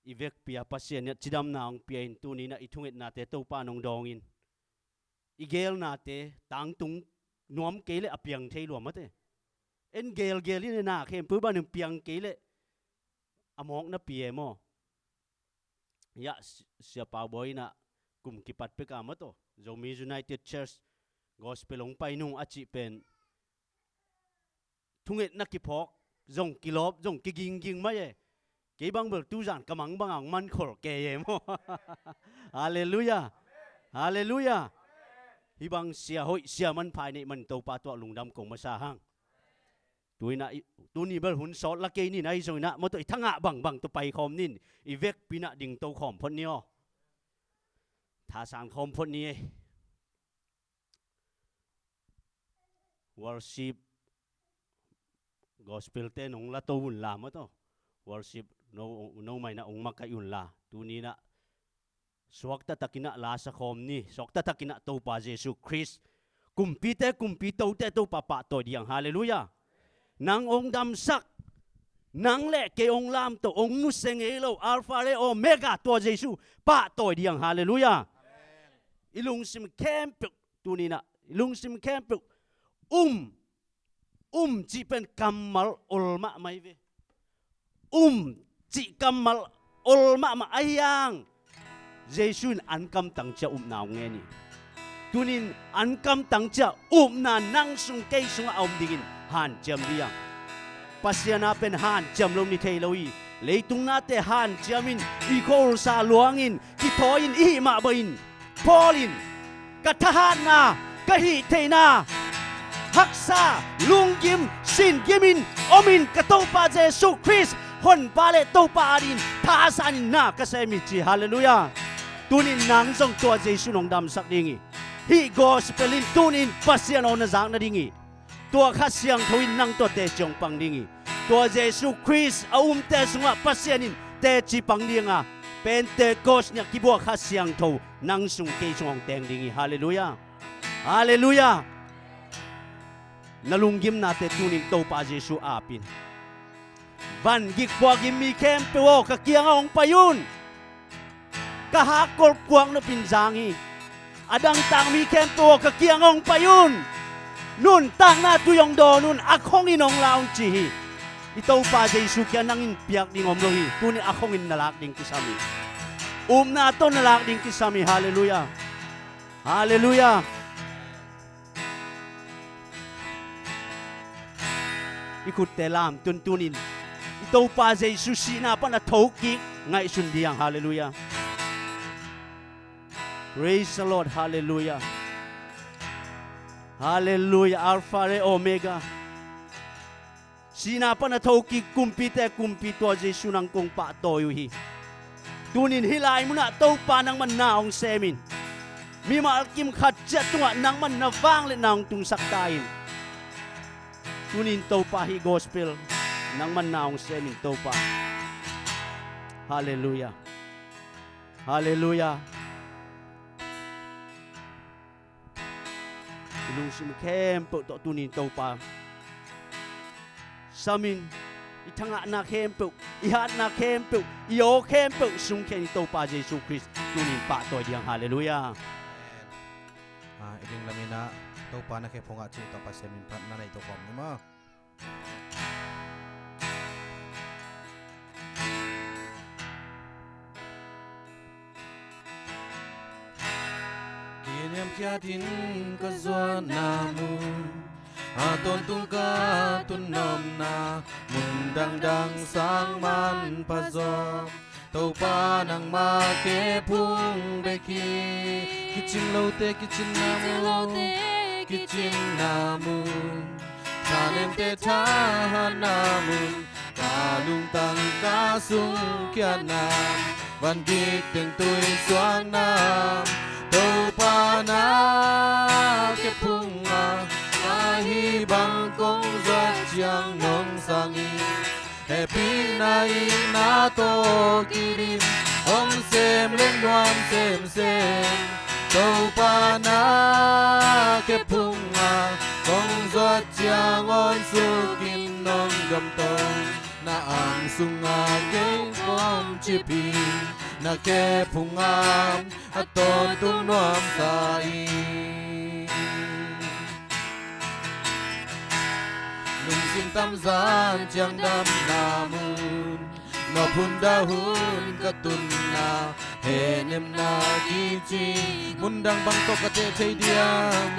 อีเวกเปียปัสเซียนเนี่ยจิดำนางเปียอินตัวนี้นะอีทุ่งเอ็ดนาเตตัวป้านองดองอินอีเกลนาเตตังตุงนวมเกลเลอเปียงเทลวมะเตเอ็นเกลนี่นาเข้มปื้บ้านหนึ่งเปียงเกลเลอมองนะเปียโมยะเสียป่าวบอยนะกลุ่มกิปัดเปกามะโตโจมียูไนเต็ดเชิร์ชกอสเปลงไปนุ่งอาจิเป็นทุ่งเอ็ดนักกิพอกจงกิลอบจงกิกิงไม่เย่เกี่ยบังเบิกตู้จานกำมังบังอ่างมันขอเกยโมฮาเลลูยาฮาเลลูยาฮิบังเสียหอยเสียมันภายในมันโตปาตัวลุงดำกงมาซาหังตัวนี้เบลหุ่นสอดละเกนี่นะไอ้ส่วนนะมาตัวทั้งอ่ะบังตัวไปคอมนินอีเวกปีน่ะดิ่งโตคอมพอนี้อ๋อท่าสารคอมพอนี้ worship gospel เต้นองละตัวหุ่นลามาตัว worship noไม่นะองมักกะยุ่นลาตัวนี้นะสวกตะตะกินะลาสคอมนี่สวกตะตะกินะโตปาเยซูคริสต์กุมปีโตเตโตปะปะตัวเดียงฮาเลลูยานางองดำสักนางเล่เกองลามตัวองนุเซงเอโลอัลฟาเลโอเมกาตัวเยซูปะตัวเดียงฮาเลลูยาอิลุงซิมแคมป์ตัวนี้นะอิลุงซิมแคมป์จีเป็นกัมมัลอุลมะไม่เวจีกัมมัลอุลมะมาอายังเยซูนอันกำตังเจ้านาวเงนี่ตัวนี้อันกำตังเจ้านานั่งสุงเกยสุงเอาดิ่งหันจำเดียงปัสยานาเป็นหันจำลงนิเทลวีเลยตุงนาเตหันจำอินอีโคลซาลวงอินกิทออินอีมาบอินพอลินกัทหานากะฮิเทนาฮักษาลุงยิมสินยิมินอมินกะโตปาเจสุคริสฮอนปาเลโตปาดินทาสานินนากะเซมิจิฮาเลลูยาตัวนี้นางทรงตัวเจสุนองดำสักดิ่งฮีกอสเปลินตัวนี้ปัสยานอนจากนั่นดิ่งตัวข้าเสียงทวินนั่งตัวเตจงปังดิ่งตัวเยซูคริสต์อาเตสุงะปัสยานินเตจิปังดิ่งเป็นเตโกสเนี่ยกิบัวข้าเสียงทวนั่งสุงเกจงเตงดิ่งฮาเลลูยาฮาเลลูยานาลุงยิมนาเตตุนินโตปาเยซูอาปินวันกิกบัวกิมมีเข้มเปวกะเกียงองปายุนกะฮักกอลกวางนปินจางีอดังต่างมีเข้มเปวกะเกียงองปายุนนุ่นต่างหน้าตุยองโดนุ่นอักของอินองลาวจีอิโตปาเยซูแกนั่งอินเปียกดิ่งอมโลหีตุนี่อักของอินนาลักดิ่งกิสามีนาต้นนาลักดิ่งกิสามีฮาเลลูยาฮาเลลูยาikut telam tuntunin ito pa Jesus sina pa na tokik ngai sundiang hallelujah praise the Lord hallelujah hallelujah alpha and omega sina pa na tokik kumpi to Jesus nang kong pa toyo hi tunin hilay mo na to pa nang mannaong semin mi malkim khatja tunga nang man navang le nang tung saktayin tunin topa hi gospel nang mannaong semin topa hallelujah hallelujah ilung sim kempo to tunin topa samin itanga na kempo ihat na kempo iyo kempo sungken topa Jesus Christ tunin pa to diang hallelujah iring lamina tau pa na kay ponga chi to pa semin pat na ito kom ni mo kinyam kya din ka zwa namu aton tung ka tunom na mundang dang sang man pa zo tau pa nang ma ke phung be ki kichin lo te kichin namu sanem te tha namu kalung tang ka sung kya nam van dik teng tui suang nam tau pa na ke phung hi bang kong giọt chiang nong sangi happy nai na to kirim om sem lên đoan sem tàu pa na ke phung kong giọt chiang on su kim nong gam tong na ang sungagay mom chipi na ke phungam aton tung nuam sai nung simtam zan chiang dam namun no phun dahun katun na henem na gichi mundang bang to kate chei diam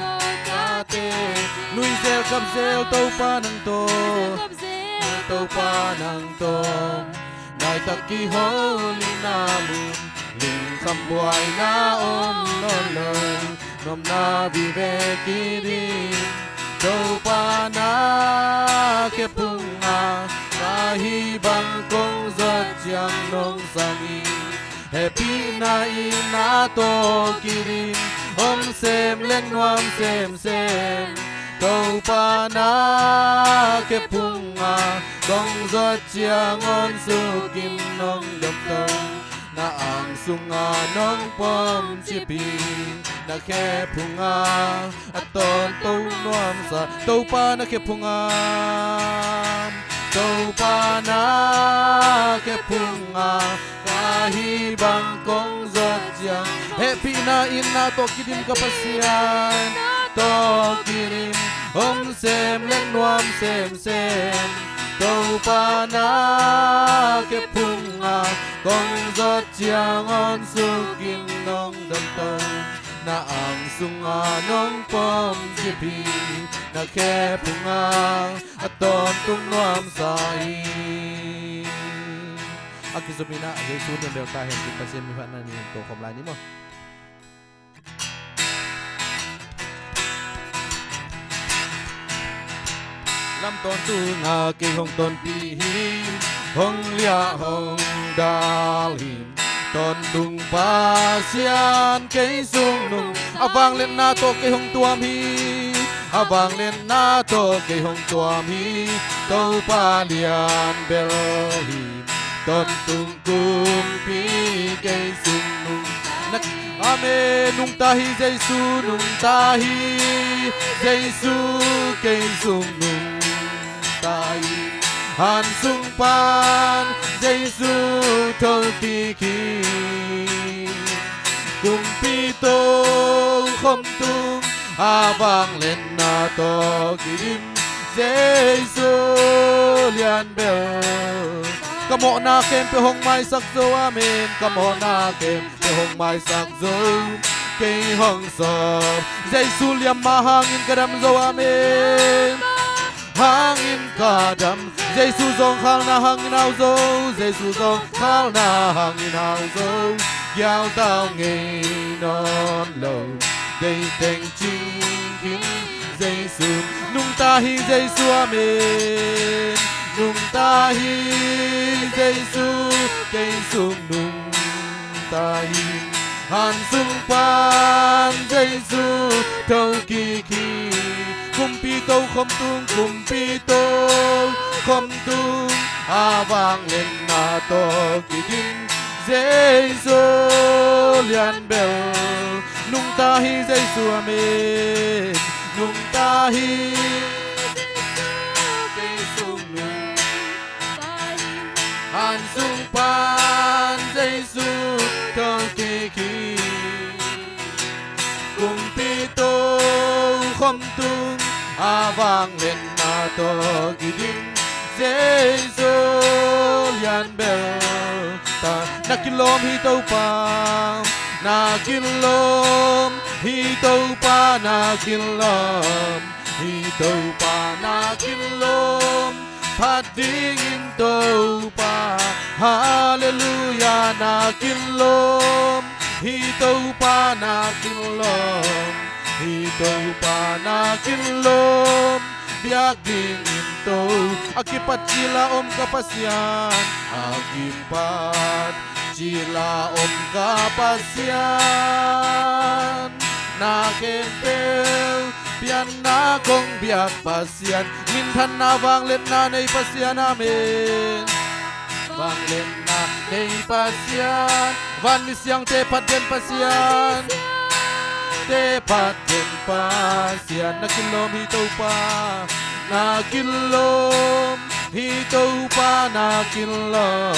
kate lui zel kam zel to pa nang to tâu pa nang tom nai tak ki holi namun ling sam buai na om non loi nom na vi ve ki di tâu pa na ke punga kahi bang kong zat chiang nong sangi happy na ina to kirim om sem leng nuam sem tâu pa na ke punga kong zat chiang on su kim nong dam tâu na ang sunga nong pom chipi na ke punga aton tâu nuam sa tâu pa na ke punga tâu pa na ke punga kahi bang kong zat chiang happy na ina to kidim kapasian to kirim om sem leng nuam sem tâu pa na ke punga kong zat chiang on su kim nong dam tâu na ang sunga nong pom chipi na ke punga aton tung nuam sai akizomina Jesus ng Bel tahen kita sin mi phan na ni to kom lai ni mo lam ton tu nga ke hong ton pi hong lia hong dalhin ton dung pa sian ke sung nung abang len na to ke hong tuam hi abang len na to ke hong tuam hi to pa lian bel hi ton tung kum pi ke sung nung nak amen nung tahi jesu nung tahi jesu ke sung nung tahi han sung pan jesu thâu ti ki cùng pi tô không tung vang lên na to kim jesu lian bel kamo na kem pe hong mai sak zo amen kamo na kem pe hong mai sak zo cây hong so jesu liam ma hangin kadam zo amen hangin kadam jesu zong khal na hangin ao zo jesu zong khal na hangin ao zo giao tao nghe non lâu đây thành chinh kim jesu nung ta hi jesu amen nung ta hi jesu cây sung nung ta hi han sung pan jesu thâu kỳ kỳ kum pi tô không tung kum pi tô không tung vang lên na to kỳ kim jesu lian bel nung ta hi jesu amen nung ta hi han sung pan jesu thâu kỳ kỳ cùng pi tô không tung vang lên na to kỳ đinh jesu lian bel ta na kilom hi tô pa na kilom hi tô pa na kilom hi tô pa na kilom phát dingin tâu pa hallelujah na kilom hi tâu pa na kilom hi tâu pa na kilom biak dingin tâu akipat sila om kapasyan akipat sila om kapasyan na kempel pian na kong biak pasyan mintan na vang lên na nei pasyan amen vang lên na nei pasyan van misyang te paten pasyan te paten pasyan na kilom hito pa na kilom Hito pa nakilom,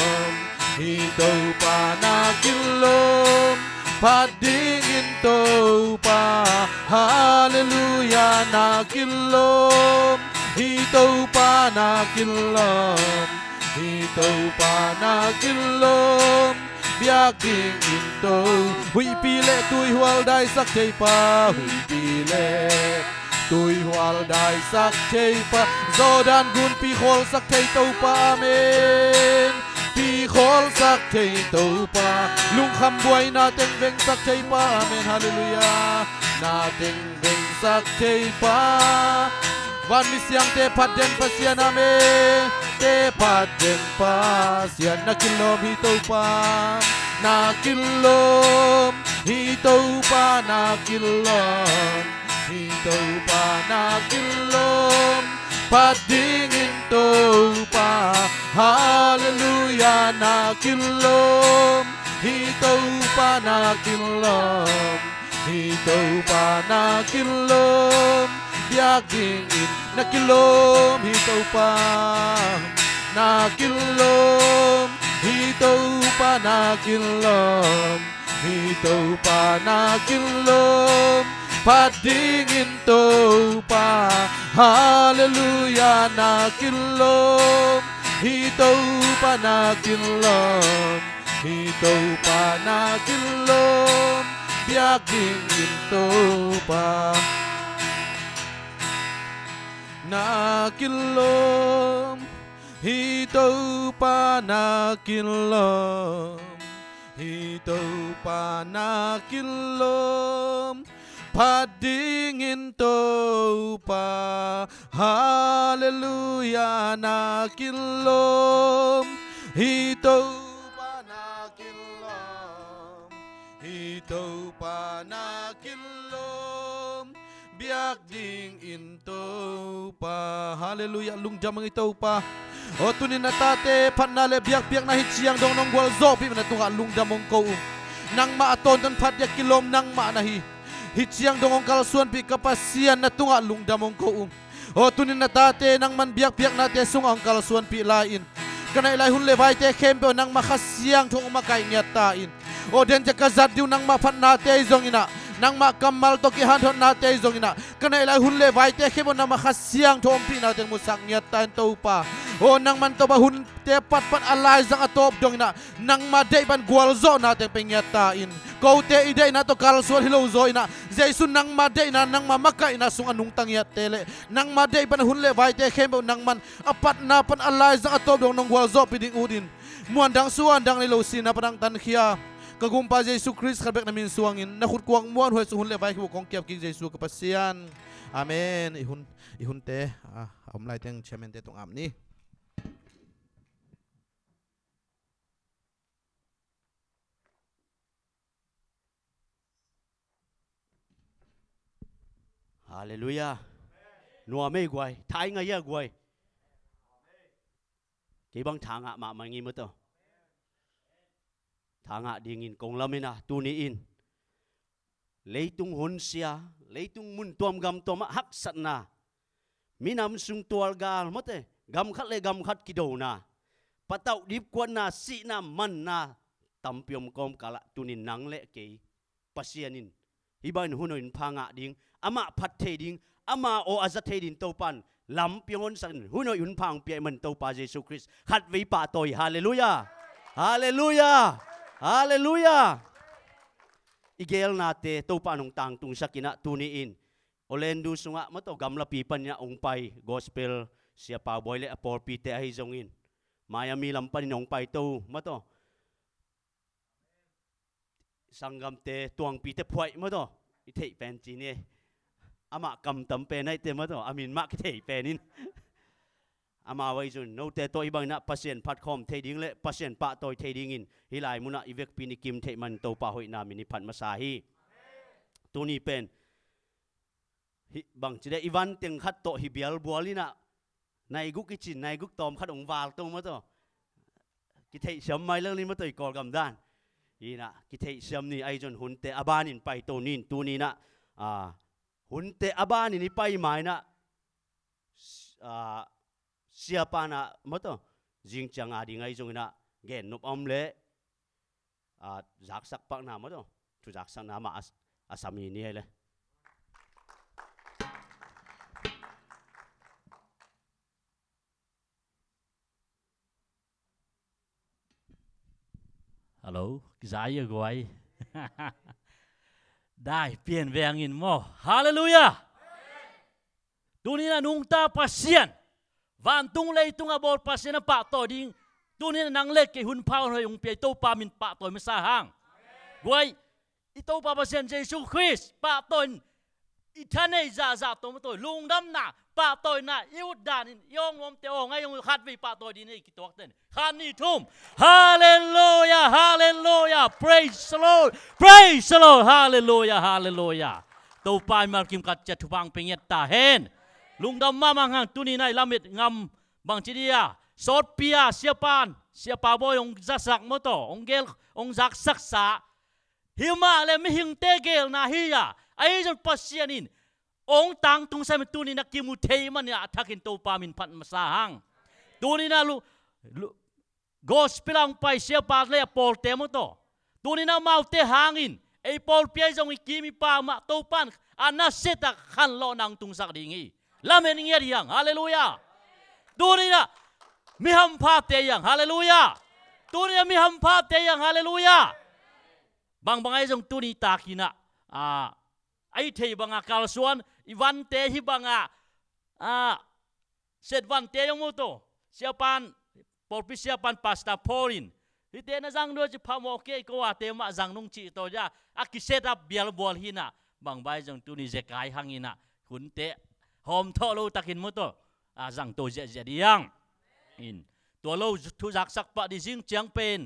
hito pa nakilom, padingin to pa, hallelujah nakilom, hito pa nakilom, hito pa nakilom, biyak dingin to, huy pile tuy hual dai sak chay pa, huy pile. Tui hual dai sak chay pa Zodan gun pi khol sak chay tau pa amen Pi khol sak chay tau pa Lung kham buay na teng beng sak chay pa amen Hallelujah Na teng beng sak chay pa Van misyang te pat den pa siya amen Te pat den pa siya nakilom hitaw pa Nakilom hitaw pa nakilom Hito pa nakilom, padingin to pa, hallelujah nakilom, hito pa nakilom, hito pa nakilom, biyak dingin nakilom, hito pa nakilom, hito pa nakilom, hito pa nakilom, padingin to pa, hallelujah nakilom, hito pa nakilom, hito pa nakilom, biyak dingin to pa, nakilom, hito pa nakilom, hito pa nakilom, padingin to pa, hallelujah nakilom, hito pa nakilom, hito pa nakilom, biyak ding into pa, hallelujah lungjam ang ito pa. O tunin na tate panale biyak-biyak na hitsiyang dong nong gwal zopi na tunga lungjam mong ko nang maaton tan padyak kilom nang maanahi hitsiyang dongong kalsuan pi kapasian na tunga lungdamong ko O tunin na tate nang manbiyak-biyak nate sungang kalsuan pi lain kana ilay hun levay te kempe nang makasiyang tong umakay nyatain O den jakazad diw nang mapan nate izong ina nang makamal to kihanton nate izong ina kana ilay hun levay te kempe nang makasiyang tong pi nate musang nyatain to pa O nang man to ba hun te pat alay zang atop dong ina nang maday ban gwalzo natin penyatain Kau te ide na to kalsuan hilaw zo ina Jaisun nang maday na nang mamaka ina sung anong tangyat tele nang maday ban hunle vai te kembo nang man apat na pan alay zang atop dong nong gwalzo piding udin muandang suandang nilaw sina padang tankhia kagumpa Jesu Christ kabek namin suangin nakut kuang muan huwes hunle vai kibu kong kiap king Jesu kapasian amen ihun te amlay teng chairman te tong amni Hallelujah. Nua mei guai, thai nga ya guai. Ki bang thanga ma mangi mo to. Thanga dingin kong lamina tuniin. Leitung hunsia, leitung mun tuam gam toma hak satna. Minam sung tual gal mote, gam khat le gam khat kido na. Patau dip kwan na si na man na tampiom kom kala tunin nang le ke pasianin. Iban hunoin phanga ding ama phat the ding ama o azat the din topan lam pion san huno yun phang pi man to pa Jesus Christ khat vi pa toy hallelujah hallelujah hallelujah igel nate to pa nong tang tung sakina tuniin olendu sunga mato gamla pipan niya ong pai gospel siya pa boyle apor pite ai zongin mayami lampan nong pai to mato sanggam te tuang pite phoi mato ithei pen chi ne ama kam tam pe nai te ma to amin ma ke penin ama wai jun no te to ibang na pasien phat khom the ding le pasien pa toy the ding in hilai muna ivek pini kim the man to pa hoi na mini phat ma sa hi tuni pen hi bang chi de iwan teng khat to hi bial bualina nai guk ki chin nai guk tom khat ong wal to ma to ki thei sam mai lang ni ma toi kor gam dan ina ki thei sam ni ai jun hun te abanin pai to nin tuni na hun te abani ni pai mai na siapa na mato jing chang adi ngai jong na gen nup om le jak sak pak na mato tu jak sak na ma asami ni le hello giải gọiได้เปลี่ยนแปลงอินโมฮาเลลูยาตัวนี้นะนุ่งตาพัศยันวันตุงเลยตุงอบอลพัศยันปะต่อดิ่งตัวนี้นังเล็กหุ่นพาวเลยองเปียโตปามินปะต่อไม่สาหังไว้อีโตปาพัศยันเยซูคริสต์ปะต่ออีท่านในจ่าตัวมาต่อลุงดำหน้าปะต่อหน้าอิวดานินยองลมเตะองไงยองขัดวิปะต่อดีนี่กี่ตัวเต้นขันนี่ทุ่มฮาเลลูยาฮาเลลูยา praise the Lord praise the Lord ฮาเลลูยาฮาเลลูยาตัวปลายมาคิมกัดจะทุบังเป็นเงียตาเห็นลุงดำมามังหังตุนีในลำเม็ดงำบางทีเดียสดเปียเสียปาบอยองจักสักมโตองเกลองจักสักษาหิมาเลยไม่หิงเตเกลนาฮิยาไอ้จนปัสเซียนินองตังตุงใส่มันตุนีนักกิมุเทมันเนี่ยทักินตัวปามินพันมาสาหังตุนีน่ะกอสเปลังไปเสียปาเลยปอลเตมโตตุนีน่ะมาเตหางอินไอ้ปอลเปียจงอีกิมิปามาตัวปันอันน่าเสตักขันโลนังตุงสักดิ่งลาเมนิงเยียงฮาเลลูยาตัวนี้นะมีฮัมพาเตียงฮาเลลูยาตัวนี้มีฮัมพาเตียงฮาเลลูยาบางไอ้จงตัวนี้ตากินะไอ้เทบางกาลส่วนอีวันเตฮิบางเสร็จวันเตยงมุโตเสียปันปอลพิเสียปันพาสต้าพอลินที่เตนะจังด้วยจะพามโอเคก็ว่าเตมาจังนุ่งจีโตจ้าอากิเซตับเบียลบอลหินะบางใบจงตัวนี้จะกายหังหินะคุณเตหอมท่อลูตักินมุโตจังโตเจดียังอินตัวลูทุจักสักปะดิซิงเจียงเป็น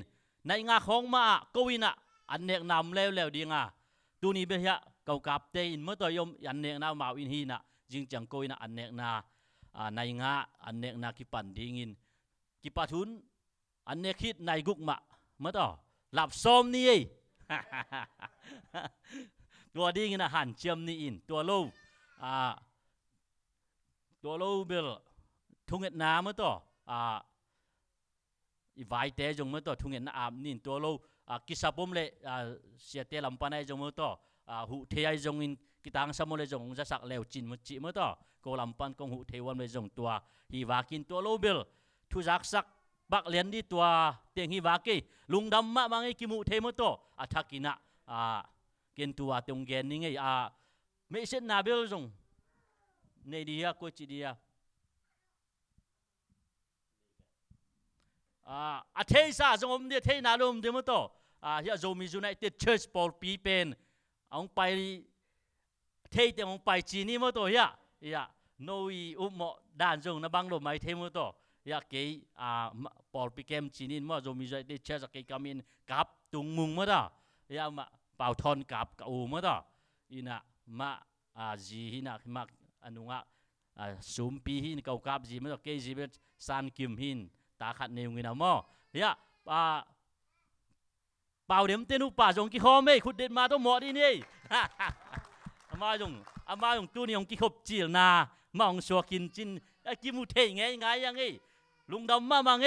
ในงาของมาโกวินะอันเนกนำแล้วดีงาตัวนี้เป็นเหี้ยเก่ากับเตอินเมื่อตัวยมอันเนกนามาวินฮีนะจิงจังโกวินะอันเนกนาในงาอันเนกนากิปันดิงินกิปัทุนอันเนคิดในกุกมะเมื่อต่อหลับซ้อมนี่ตัวดิงินหันเจียมนี่อินตัวลูตัวลูเบลทุ่งเงินน้ำเมื่อต่ออีไวเตจงเมื่อต่อทุ่งเงินน้ำนี่ตัวลูกิสาบุมเลยเสียเตลำปันไอจงเมื่อต่อหูเทียจงอินกิตังสมุเลยจงจะสักเลวจินมุจิเมื่อต่อโกลำปันกงหูเทวันเลยจงตัวฮีวากินตัวลูเบลทุจักสักบักเลียนดีตัวเตียงฮีวากีลุงดำมะบางไอกิมุเทเมื่อต่อทักกินะกินตัวตรงเกนนี่ไงไม่เช่นนาเบลจงในเดียก็จีเดียเทศาจงอมเดียเทนาลมเดียมั้งต่อเฮียโจมีจูไนเต็ดเชิร์ชปอลปีเป็นองไปเทเตองไปจีนี่มั้งต่อเฮียโนวีอุโมด่านจงนะบังลมไม่เทมั้งต่อเฮียเกย์ปอลปีเกมจีนี่มั้งโจมีจูไนเต็ดเชิร์ชเกย์กามินกับตุงมุงมั้งต่อเฮียมาเป่าทอนกับอูมั้งต่ออินะมาจีฮินะมาอันนู้นซูมปีหินเก่ากับจีมันก็เกย์จีเป็นซันคิมหินตาขัดเนียวเงินเอาหม้อเฮียเป่าเดี๋ยวเต้นอุป่าจงกี่ข้อไม่ขุดเด็ดมาต้องหมดที่นี่อามาจงตู้นี่จงกี่ขบจีลนามาองชัวกินจินกิมุเทไงยังไงลุงดำมาไง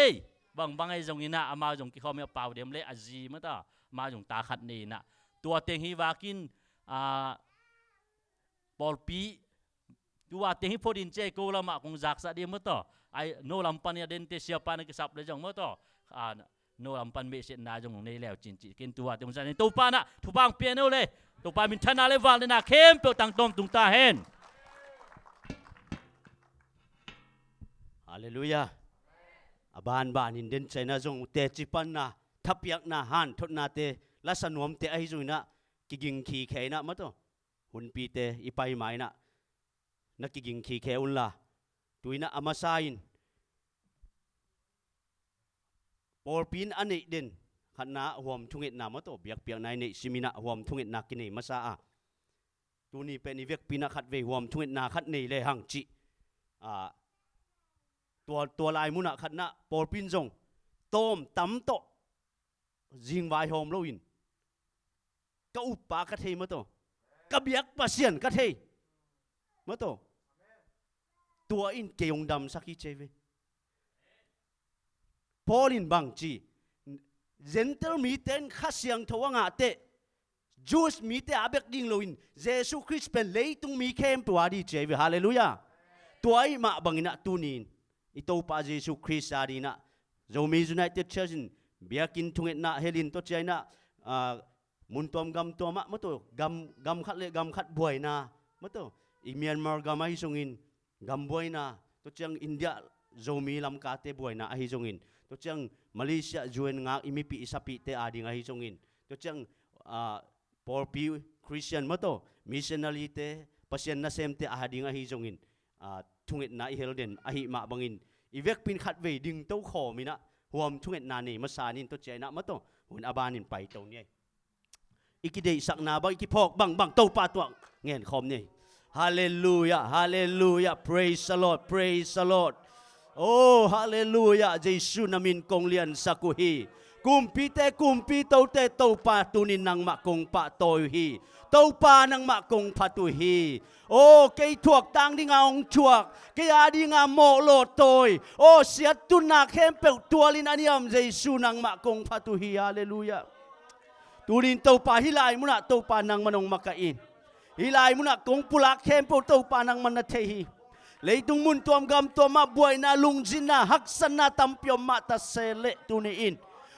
บางไอ้จงนี่นะอามาจงกี่ข้อไม่เป่าเดี๋ยวเละอาจีมันต่อมาจงตาขัดนี่นะตัวเต็งฮีวากินปอลปีตัวเต็งฮีพอดินเจโกลามาคงจักสักเดียวมันต่อไอ้โนลำปันเนี่ยเดินเตะเสียปันก็สับเลยจังมั้งต่อโนลำปันเบสนาจงในแล้วจินจิกินตัวเต็มใจในตัวปานะทุบางเปียโนเลยตัวปามินชนะเลวาเลยนะเข้มเปียวตังตอมตุงตาเห็นฮาเลลูยาบ้านอินเดนใจนะจงเตจิปันนะทับยักนะหันทดนาเตลัสนวมเตไอจุยนะกิงขีเขนะมั้งต่อหุ่นปีเตอีไปไม้นะนักกิงขีเขอุนละตุยนะอามาซาอินปอลปีนอันนี้เด่นขันนะห่วมทุ่งเอ็ดนามาโตเบียกในในซิมินะห่วมทุ่งเอ็ดนากินนี่มาซาตัวนี้เป็นนิเวกปีนะขัดเวห่วมทุ่งเอ็ดนาขัดนี่เลยหังจิตัวลายมุนะขัดนะปอลปีนจงต้มตำโตจิงไวห่วมโลอินก็อุปปากระเทมาโตก็เบียกปะเสียนกระเทมาโตตัวอินเกยงดำสักกี่เจวิ พอลินบังจีเจนเตอร์มีเต้นข้าเสียงทว่างาเตจูสมีเตอาเบกดิ้งโลอินเยซูคริสต์เป็นเลยตุงมีเข้มตัวดีเจวิฮาเลลูยาตัวไอ้มาบังอินะตุนินอิโตปาเยซูคริสต์อาดีนะโจมีจุนัยเตเชจินเบียกินทุงเอ็ดนะเฮลินตัวใจนะมุนตัวกำตัวมะมะตัวกำขัดเละกำขัดบวยนะมะตัวอีเมียนมาร์กำมาฮิซงอินกำบวยนะตัวจังอินเดียโจมีลำกาเตบวยนะฮิซงอินตัวจังมาเลเซียจวนงาอิมิปีอิสปิเตอาดีงาฮิซงอินตัวจังพอปีคริสเตียนมะตัวมิชชันนารีเตปัสยันนาเซมเตอาดีงาฮิซงอินทุงเอ็ดนะอิเฮลเดนอาหิมาบังอินอีเวกปินขัดเวดิงเต้าขอมินะหัวมทุงเอ็ดนานี่มาสานินตัวใจนะมะตัวหุ่นอาบานินไปตรงนี้อีกเดย์สักนาบังอีกพอกบังเต้าปาตัวเงี้ยคอมนี่ฮาเลลูยาฮาเลลูยา praise the Lord praise the Lord โอ้ฮาเลลูยาเยซูนามินกงเลียนสักุฮีกุมปีเตกุมปีเต้าเตเต้าปาตุนินนังมะกงปะโตฮีเต้าปานังมะกงปะตุฮีโอ้เกยถวกตังดิงาองถวกเกยอาดิงาโมโลโตยโอ้เสียตุนักเข้มเปิลตัวลินานิยมเยซูนังมะกงปะตุฮีฮาเลลูยาตุนินเต้าปาฮิลายมุนะเต้าปานังมันองมะกะอินฮิลายมุนะกงปุลักเข้มเปิลเต้าปานังมันนาเทฮีเลยตุงมุนตัวกำตัวมาบวยนาลุงจินาฮักษณะตัมเปียมมาตาเซเลตุนีอิน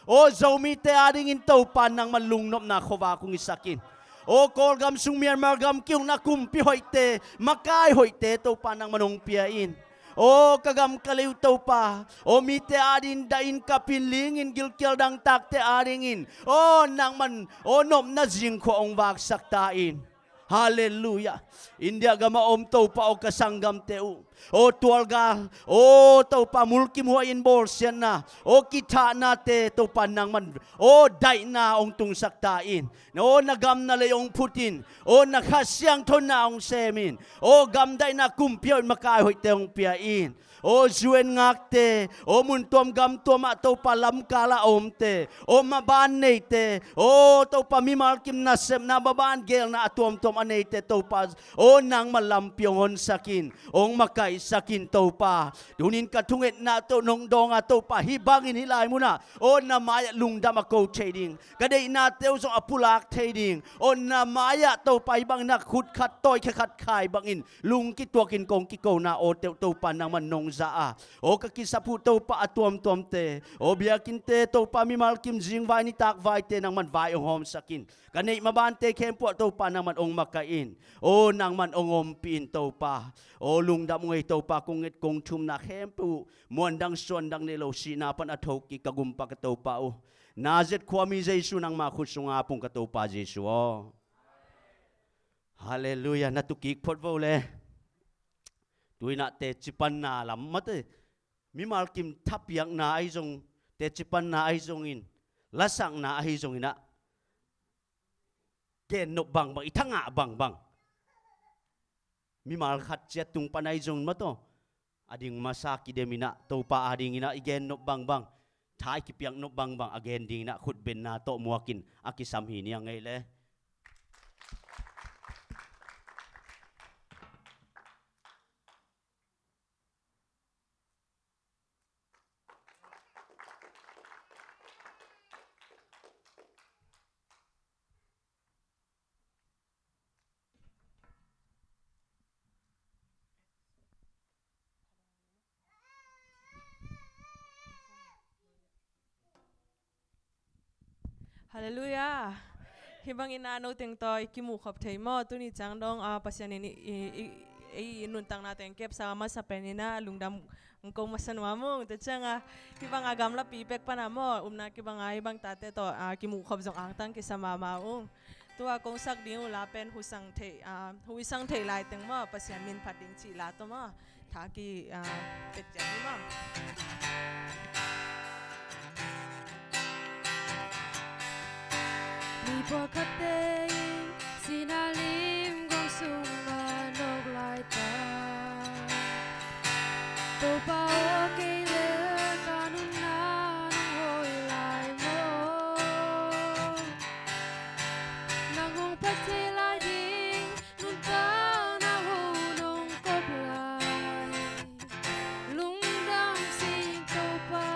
โอ้เจ้ามีเตอาดิงินเต้าปานังมันลุงนบนาขวาคุงอิสักินโอ้กอลกำสุงเมียนมากำคิวนักุมพิหอยเตมากายหอยเตเต้าปานังมันองเปียอินโอ้กะกำกะเลวเต้าปาโอ้มีเตอาดินได้อินกับพินลิงอินกิลเกียวดังตักเตอาดิงินโอ้นางมันโอ้นบนาจิงขวองวากสักตาอินฮาเลลูยาอินเดียกามาอมเต้าปาโอกัสังกัมเตอุโอ้ตัวกาโอ้เต้าปามุลกิมหัวอินบอลเซียนนาโอ้กิทานาเตเต้าปานังมันโอ้ได้นาองตุงสักตาอินโอ้นากำนาเลยองพุตินโอ้นักขัดเสียงทนนาองเซมินโอ้กำได้นากุมเปียวมากายหอยเตองเปียอินโอ้จวนงักเตโอ้มุนตัวกำตัวมาเต้าปาลำกาลาอมเตโอ้มาบานเนเตโอ้เต้าปามิมาลกิมนาเซมนาบานเกลนาตัวอันเนเตเต้าปาโอ้นางมาลำเปียงอนสักินองมาไก่สักินเต้าปาดูนินกระทุงเอ็ดนาเต้านงดองอาเต้าปาฮิบังอินฮิลายมุนะโอ้นามายลุงดามาโกเทดิงกระเดนาเต้าส่งอปุลักเทดิงโอ้นามายเต้าไปบังนักขุดขัดต้อยขัดขายบังอินลุงกิตัวกินกงกิโกนาโอเต้าปานางมันนงซาโอ้กะกิสัพูเต้าปาตัวมเตโอ้เบียกินเตเต้าปามิมาลกิมจิงไวนิตักไวเตนางมันไวองหอมสักินกันนี้มาบานเตเข้มปวดเต้าปานางมันองมากะอินโอ้นางมันองอมปีนเต้าปาโอ้ลุงดับงวยเต้าปากงเอ็ดกงชุมนาเข้มปูมวนดังส่วนดังเนโลสีนาปันอทกิกะกุมปากเต้าปาโอนาเจ็ดความมีเยซูนางมาขุดสงอาปุงกะเต้าปาเยซูฮาเลลูยานัตุกิกพดโวเลตุยนาเตจิปันนาลำมัดมิมาลกิมทับยังนาไอจงเตจิปันนาไอจงอินละสังนาไอจงอินะเกนนบังอีทั้งอ่ะบังมิมาลขัดเจ็ดตุงปันไอจงมัดอดิ่งมาซากิเดมินะเต้าปาอดิ่งอินะอีเกนนบังท้ายกิเปียงนบังอเกนดิ่งนะขุดเบนนาโตมัวกินอากิสัมหีนี่ยังไงเลยฮาเลลูยาฮิบังอินาโนเต็งต่อยกิมูขอบเทยมอตุนี่จังดองปัสยานินุนตังนาเต็งเก็บสามารถสเปนินาลุงดำงกมาสนวามุงแต่จังฮิบังอากำละปีเป็กปนามอนาฮิบังตาเตต่อกิมูขอบจงอ่างตั้งกิสมามาตัวกงสักดิ้วลาเป็นหุสังเทหุสังเทลายเต็งมอปัสยามินพัดดิงชีลาตัวมอทากีเป็ดจังนี่มั้งมีพวกขัดเตยสินาลิมกงสุงนกลายตาตัวเป่าเกลกานุนานุโอยลายโมนางหงพัดเทลายดิงนุนตานาหูนงกบลายลุงดำสิงตัวปา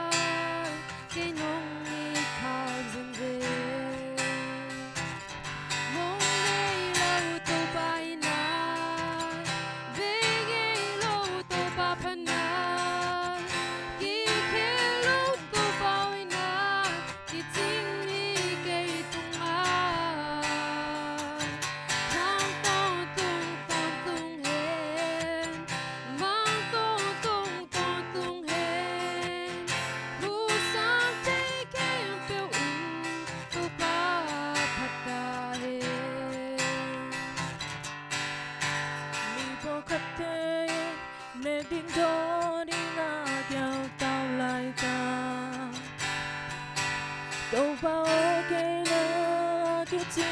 คิดถึ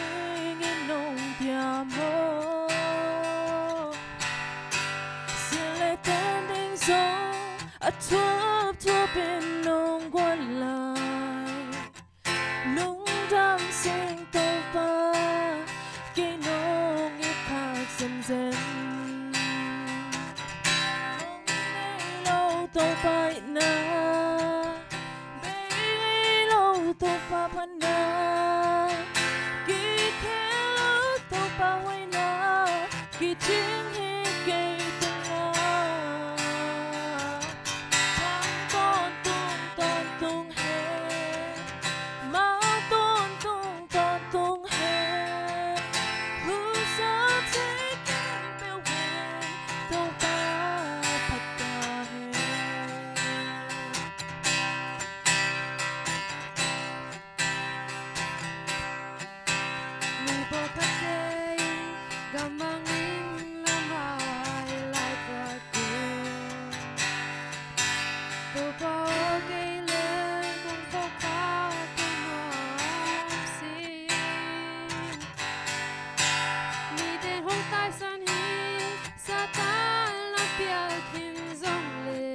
งไอ้น้องเดียโมเสียเลยเต้นดิ้งโซทั่วเป็นน้องกวนลายน้องดำเสียงโตป่าแกน้องอีกขากเส้นโตไปนะเบย์โลโตปาพันนากี่แค่โลโตปาไว้นะกี่ทิ้งให้เกยตรงนั้นทั้งต้นตุงเฮมาต้นตุงเฮหูสาเทกันเปลวเวนโตปาพัดตาเฮGamangin lamay like a girl Tupa okay lang kung pagkakatumapsin Ni den hong tai san hin sa tan la pial kim zong le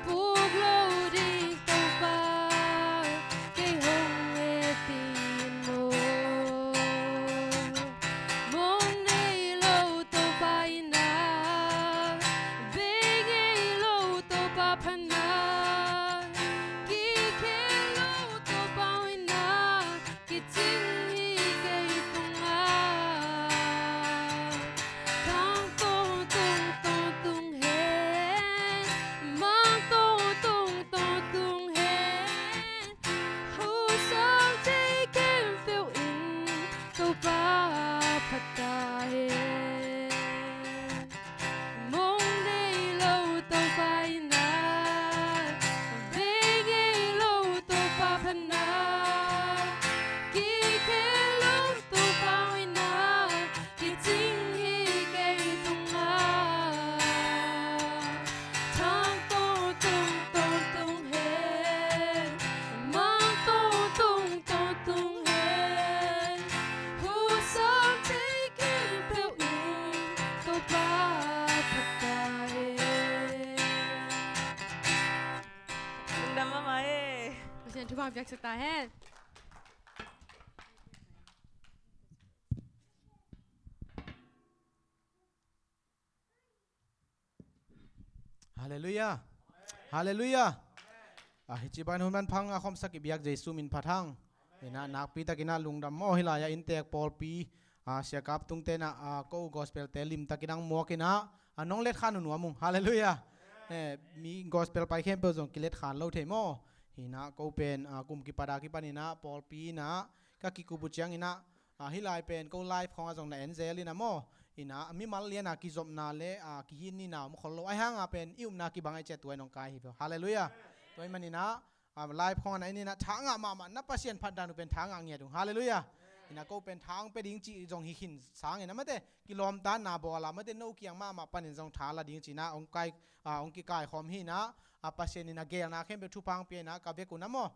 Pug lo di tupa kay hong e tin mo Mong nay lo to pa ina Big lo to pa pana Ki ke lo to pa ina Ki ting hi kay tunga Tang tung hen Mang tung hen Hu sang tay kem phiêu in To pa phát tài mong đây lâu tàu phải na về ghé lâu tàu pa phần na kỳ khé lâu tàu phải na kỳ chính hi cây tung na thang tung hen mang tung hen hu sang tay kem phiêu in tàu pa phát tài Đâm mà mày Xin chúc bạn việc sự tài hen. Hallelujah. Hallelujah. Hichiban hunman phang akhom sakib yak Jesu min phathang. Ina nak pi takina lungdam mo hilaya intek Paul pi siakap tungte na ko gospel telim takinang mo kina anong let khan nuamung. Hallelujah. Mi gospel pai khem pe jong kilet khan lo the mo. Hina ko pen kum ki pada ki panina Paul pi na ka ki ku buchiang ina hilai pen ko live khong ajong na enzelina mo. Ina mi mal liana ki zom na le ki hin ni na mo kholo ai hanga pen ium na ki bangai che tuai nong kai hi hallelujah toy manina live khong na ini na thanga ma na pasien phadan pen thanga nge dung hallelujah ina ko pen thang pe ding chi jong hi hin sang ina mate kilom ta na bola mate no kiang ma panin jong thala ding chi na ong kai ong ki kai khom hi na pasien ina gel na khem pe thu pang pe na ka be ku na mo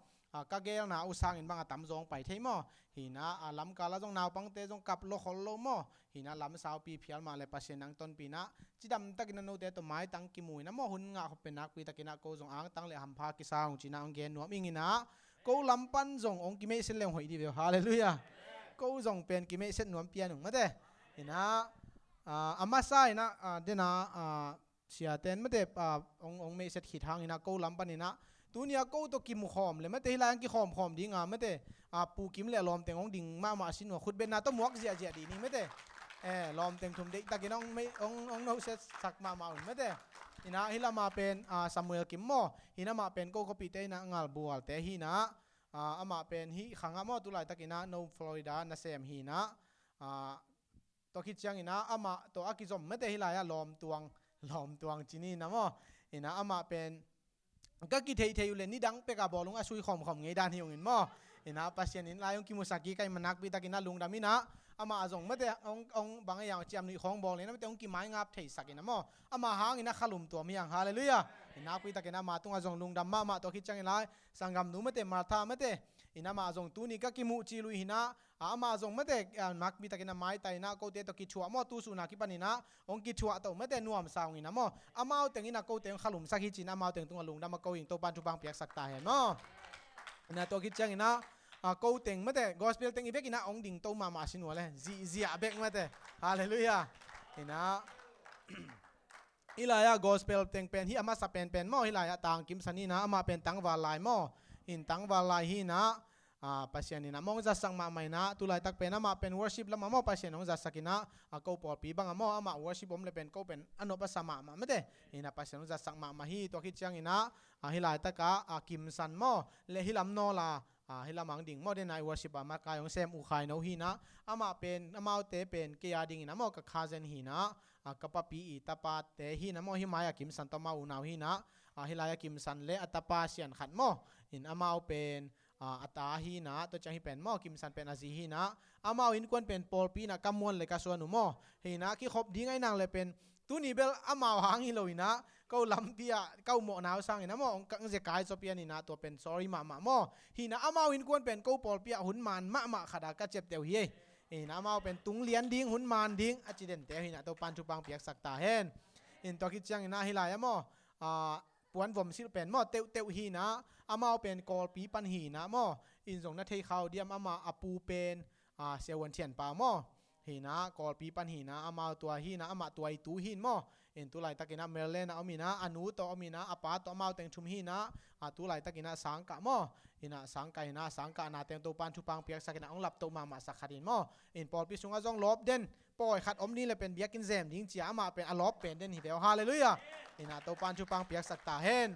ka gel na usang in bang tam jong pai thei mo hina lam kala jong naw pang te jong kap lo khol lo mo hina lam sao pi phial ma le pasien nang ton pi na chidam takina no te to mai tang ki mui na mo hun nga ho penak pi takina ko jong ang tang le ham pha ki saung china ong gen nuam ingina ko lam pan jong ong ki me sen leng hoi di ve hallelujah ko jong pen ki me set nuam pian ong mate hina ama sai na dena sia ten mate ong me set khit hang ina ko lam pan ina tunia ko to kim khom le mate hilang ki khom dinga mate pu kim le lom teng ong ding ma sin no khut ben na to muak zia di ni mate lom teng thum dei takinong me ong no set sak ma mate ina hilama pen Samuel kim mo hinama pen ko pi te na ngal bual te hina ama pen hi khanga mo tulai takina no Florida na sem hina to ki chang ina ama to akizom mate hilaya lom tuang chini na mo ina ama pen ka ki thei le ni dang pe ka bolung asui khom nge dan hiung in mo ina pasien in layong kimusaki kai manak pi takina lungdamina ama azong mate ong bangai yang chiam ni khong bol le na mate ong ki mai ngap thei sakina mo ama hang ina khalum to miang hallelujah ina pi takina ma tung azong lungdam ma to ki chang lai sangam nu mate martha mate ina ma zong tu ni ka ki mu chi lu hina ama zong mate mak mi takina mai tai na ko te to ki chua mo tu su na ki panina ong ki chua to mate nuam saung ina mo amao teng ina ko teng khalum sakhi chin amao teng tung lung da ma ko ing to pan tu bang piak sak ta hen mo ina to ki chang ina ko teng mate gospel teng ibek ina ong ding to ma sin wale zia bek mate hallelujah ina ilaya gospel teng pen hi ama sa pen mo hilaya tang kim sanina ama pen tang walai mo in tang walai hi na pasianina mong za sang ma mai na tulai tak pen ama pen worship lama mo pasianong za sakina ko por pi bang mo ama worship om le pen ko pen ano pa sama ma mate ina pasianong za sang ma hi to ki chang ina hilai taka kim san mo le hilam no la hilamang ding mo den ai worship ama kayong sem u khai no hi na ama pen amau te pen ke ya ding ina mo ka khazen hi na kapapi itapa te hi na mo hi maya kim san to ma u naw hi na hilaya kim san le atapa sian khat mo in amau pen ata hi na to chang hi pen mo kim san pen azi hi na amau in kwan pen pol pi na kamon le ka suanu mo hi na ki khop ding ai nang le pen tu ni bel amau hang hi loina ko lampia ko mo naw sang ina mo kang je kai so pian ina to pen sorry ma mo hi na amau in kwan pen ko pol pia hun man ma khada ka chep teu hi ina amau pen tung lian ding hun man ding accident te hi na to pan chu pang piak sak ta hen in to ki chang ina hilaya mo puan vom sil pen mo teu hi na amao pen kol pi pan hi na mo in zong na thei khau diam ama apu pen sewan thian pa mo hi na kol pi pan hi na amao tua hi na ama tuai tu hin mo in tu lai takina merlen amina anu to amina apa to amao teng thum hi na tu lai takina sangka mo ina sangka na teng to pan thu pang piak sakina ong lap to ma sakharin mo in pol pi sunga zong lop den poi khat om ni le pen biakin zem ding chia ama pen alop pen den hi bel hallelujah ina to pan chu pang piak sak ta hen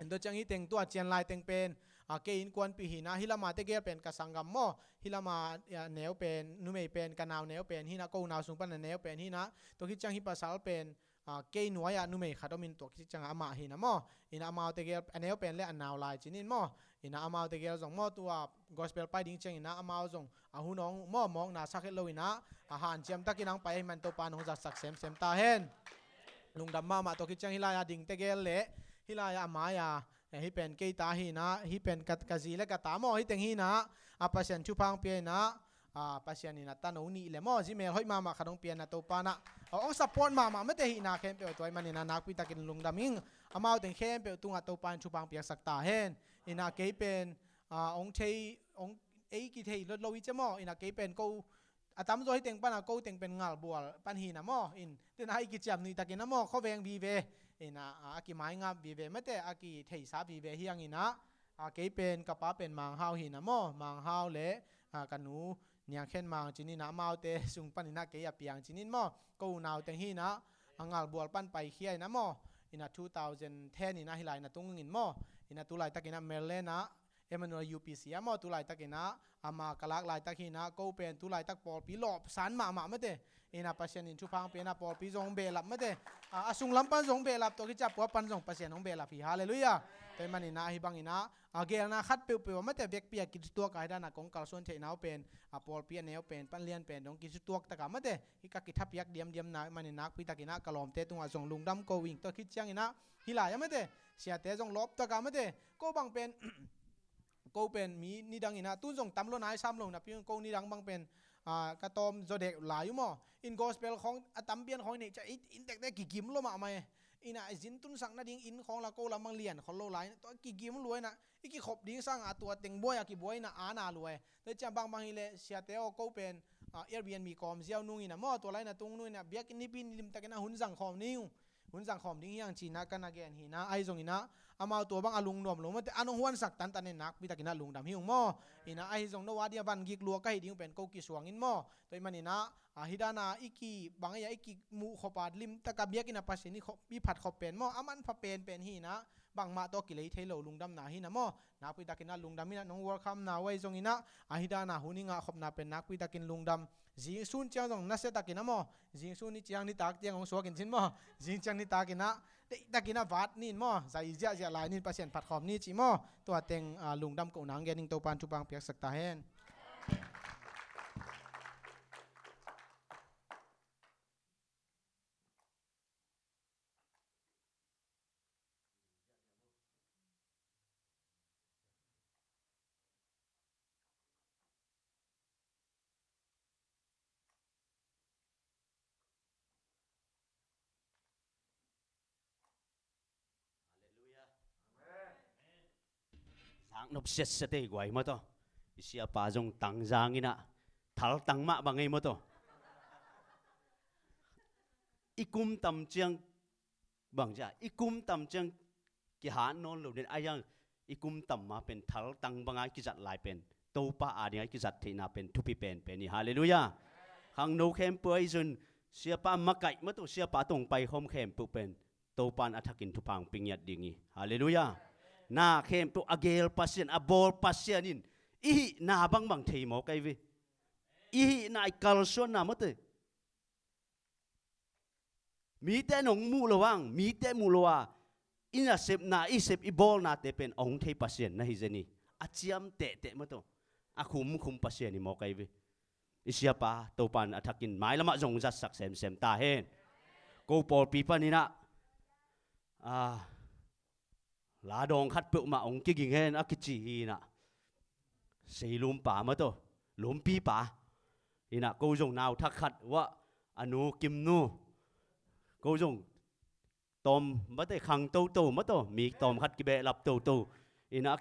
endo changi teng tua chian lai teng pen ke in kwan pi hina hilama te gel pen ka sangam mo hilama neu pen numei pen kanau neu pen hina ko naw sung pan neu pen hina to ki chang hi pasal pen ke nuaya numei khadomin to ki chang ama hina mo ina ama te gel neu pen le anaw lai chinin mo ina ama te gel zong mo tua gospel pai ding chang ina ama zong ahunong mo mong na sakhet lo ina han chiam takinang pai man to panong za sak sem ta hen lungdam ma to ki chang hilaya ding te gel le hilaya amaya hi pen ke ta hi na hi pen kat kazi le ka ta mo hi teng hi na apasian chu phang pe na pasian ina ta no ni le mo ji me hoi ma khadong pian na to pa na ong support ma me te hi na khem pe toy man ina nak pi takin lungdam ing amao teng khem pe tunga to pan chu phang piak sak ta hen ina ke pen ong thei ong ei ki thei lo wi che mo ina ke pen ko atam zo hi teng pan ko teng pen ngal bual pan hi na mo in ten ai ki cham ni takin na mo kho veng bi ve ina aki mai nga bi ve mate aki thei sa bi ve hiang ina ke pen kapa pen mang hau hi na mo mang hau le kanu nyang khen mang chini na mau te sung pan ina ke ya piang chinin mo ko naw teng hi na angal bual pan pai khiai na mo ina 2010 ina hilai na tungin mo ina tulai takina merlena Emmanuel UPC mo tulai takina ama kalak lai takina ko pen tulai tak pol pi lop san ma mate ina pasien in chu phang pe na pol pi zong be lap mate asung lampan zong be lap to ki chap pan zong pasien ong be lap hi hallelujah te mani na hi bang ina agel na khat pe mate bek pia ki tu ka da na kong kal son the naw pen pol pi neo pen pan lian pen dong ki tu ta ka mate hi ka ki thap yak diam na mani nak pi takina kalom te tunga zong lungdam ko wing to ki chang ina hilaya mate sia te zong lop ta ka mate ko bang pen ko pen mi ni dang ina tu zong tam lo nai sam lo na pi ko ni dang bang pen ka tom zo dek la yu mo in gospel khong atam pian khong ni cha in tek ki kim lo ma mai ina jin tun sang na ding in khong la ko la mang lian khol lo lai to ki kim luai na iki khop ding sang a tua teng boy ki boy na ana luai te cha bang bang ile sia te o ko pen airbnb kom ziaw nung ina mo to lai na tung nu na biak ni pin lim takena hun jang khom niu hun jang khom ding yang china kana gen hi na ai zong ina ama to bang alung nom lo mate anong huan sak tan tan nak pi takina lungdam hiung mo ina ai zong no wadia ban gik luo kai ding pen ko ki suangin mo toy manina hidana iki bangaya iki mu khopat lim taka biakina pasini pi phat khop pen mo aman pha pen hi na bang ma to ki lei thailo lungdam na hi na mo na pi takina lungdam ina nong work kham na wai zong ina hidana huninga khop na pen nak pi takin lungdam ji sun chang jong na se takina mo ji sun ni chiang ni tak tiang ong suakin chin mo ji chang ni takina takina vat nin mo zai ja lai nin pasien phat khom ni chi mo to teng lungdam ko nang gening to pan chu pang piak sak ta hen tang nop set sete guai mo to isia pa jong tang jang ina thal tang ma bangai mo to ikum tam chiang bang ja ikum tam chiang ki han non lo den ayang ikum tam ma pen thal tang bangai ki jat lai pen to pa ani ai ki jat theina pen thupi pen pen ni hallelujah hang no khem poi jun sia pa makai mo to sia pa tong pai hom khem pu pen to pan athakin thupang pingyat dingi hallelujah na khem pu agel pasien abol pasienin i na bang bang thei mo kai vi i na kal son na mo te mi te nong mu lawang mi te mu lawa ina sep na i sep i bol na te pen ong thei pasien na hi jeni achiam te mo to a khum pasien ni mo kai vi isia pa to pan athakin mai lama jong jat sak sem ta hen ko por pi pa ni na lá đòn khát bự mà ông kia kinh hen aki chi na sei lum pa mà to lum pi pa ina ko jong nào thắc khát wa anu kim nu ko jong tom mà te khang to mà to mi tom khát ki be lap to ina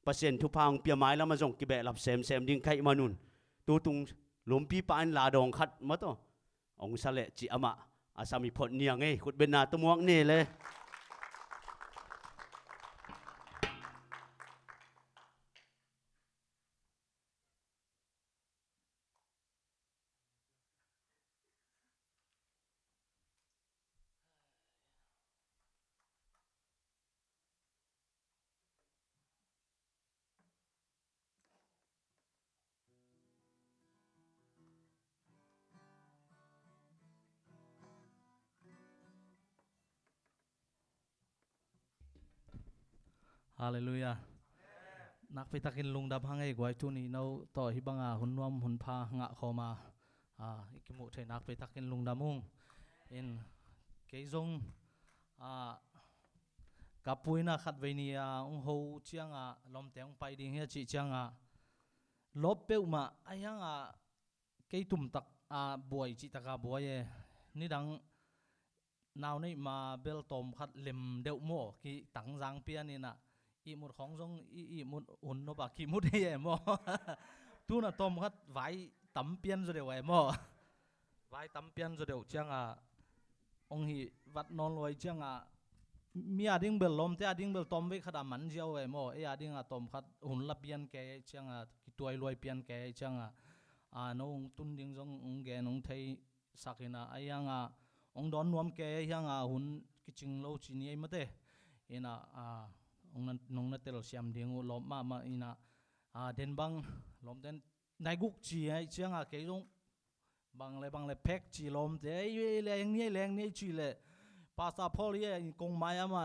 pasien thu phang pia mai lama jong ki be lap sem ding khai manun tu tung lum pi pa an lá đòn khát mà to ông sa le chi ama asami phot niang ei khut ben na to muang ne le Hallelujah. Nak pitakin lungdam hangai guai tu ni nau to hibanga hunwam hunpa nga khoma ikimu thei nak pitakin lungdamung in keizong kapuina khat venia ong ho chianga lom teng pai ding he chi chianga lop peuma ayanga keitum tak buai chi taka buai e ni dang naw nei ma bel tom khat lem deuh mo ki tang jang pian ni na i mut khong jong i mut un no ba ki mut he mo tu na tom khat vai tam pian zo deu e mo vai tam pian zo deu chianga ong hi vat non loi chianga mi ading bel lom te ading bel tom ve khada man jiao e mo e ading a tom khat hun la pian ke chianga ki tuai loi pian ke chianga no tun ding jong ong ge nong thei sakina ayanga ong don nuam ke hianga hun kiching lo chi ni ai mate ina ong nong na tel siam ding lom ma ina den bang lom den nai guk chi ai chianga ke jong bang le pek chi lom te leng ni chi le pasa phol ye kong mai ama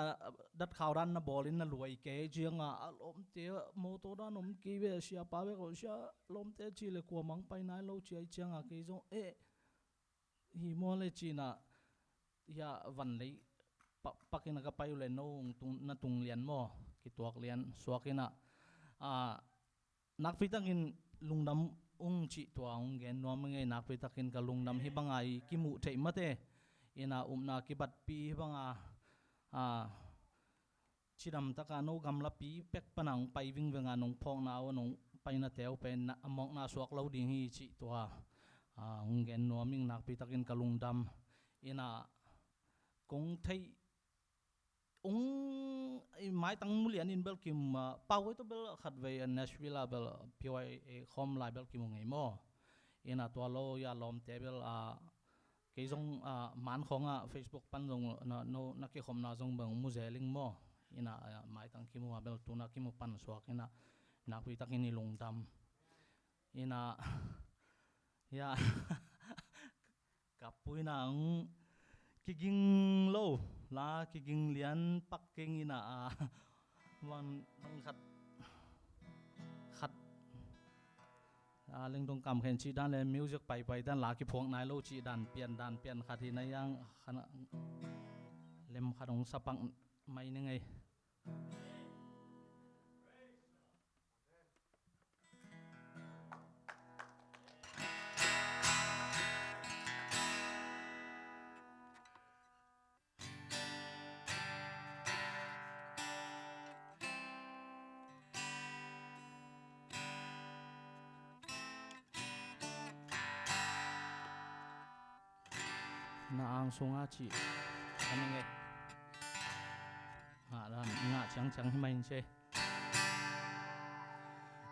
dat khaw ran na bolin na luai ke chianga lom te mo to da nom ki ve sia pa ve ko sia lom te chi le ko mang pai nai lo chi ai chianga ke jong hi mo le chi na ya van lei pakina ka payu le no tung lian mo ki tuak lian suakina nak pitangin lungdam ung chi tuang gen no mangai nak pitakin ka lungdam hi bangai ki mu thei mate ina umna ki bat pi banga chiram taka no gamla pi pek panang pai wing wenga nong phong na nong paina teu pen na amok na suak lo ding hi chi tua ung gen no ming nak pitakin ka lungdam ina kong thei ong mai tang mulian in bel kim pau to bel khat ve Nashville bel PY khom lai bel kim ngai mo ina to lo ya lom te bel ke jong man khonga Facebook pan jong no na ke khom na jong bang mu zeling mo ina mai tang kim wa bel tu na kim pan suak ina nak pi takin ni lungdam ina ya kapuina ang kiging lo la kiging lian pakking ina man khat leng dong kam khen chi dan le music pai dan la ki phong nai lo chi dan pian khat hi na yang khana lem khadong sapang mai ne ngai na ang sunga chi anh nghe hạ lan ngã chẳng chẳng mình che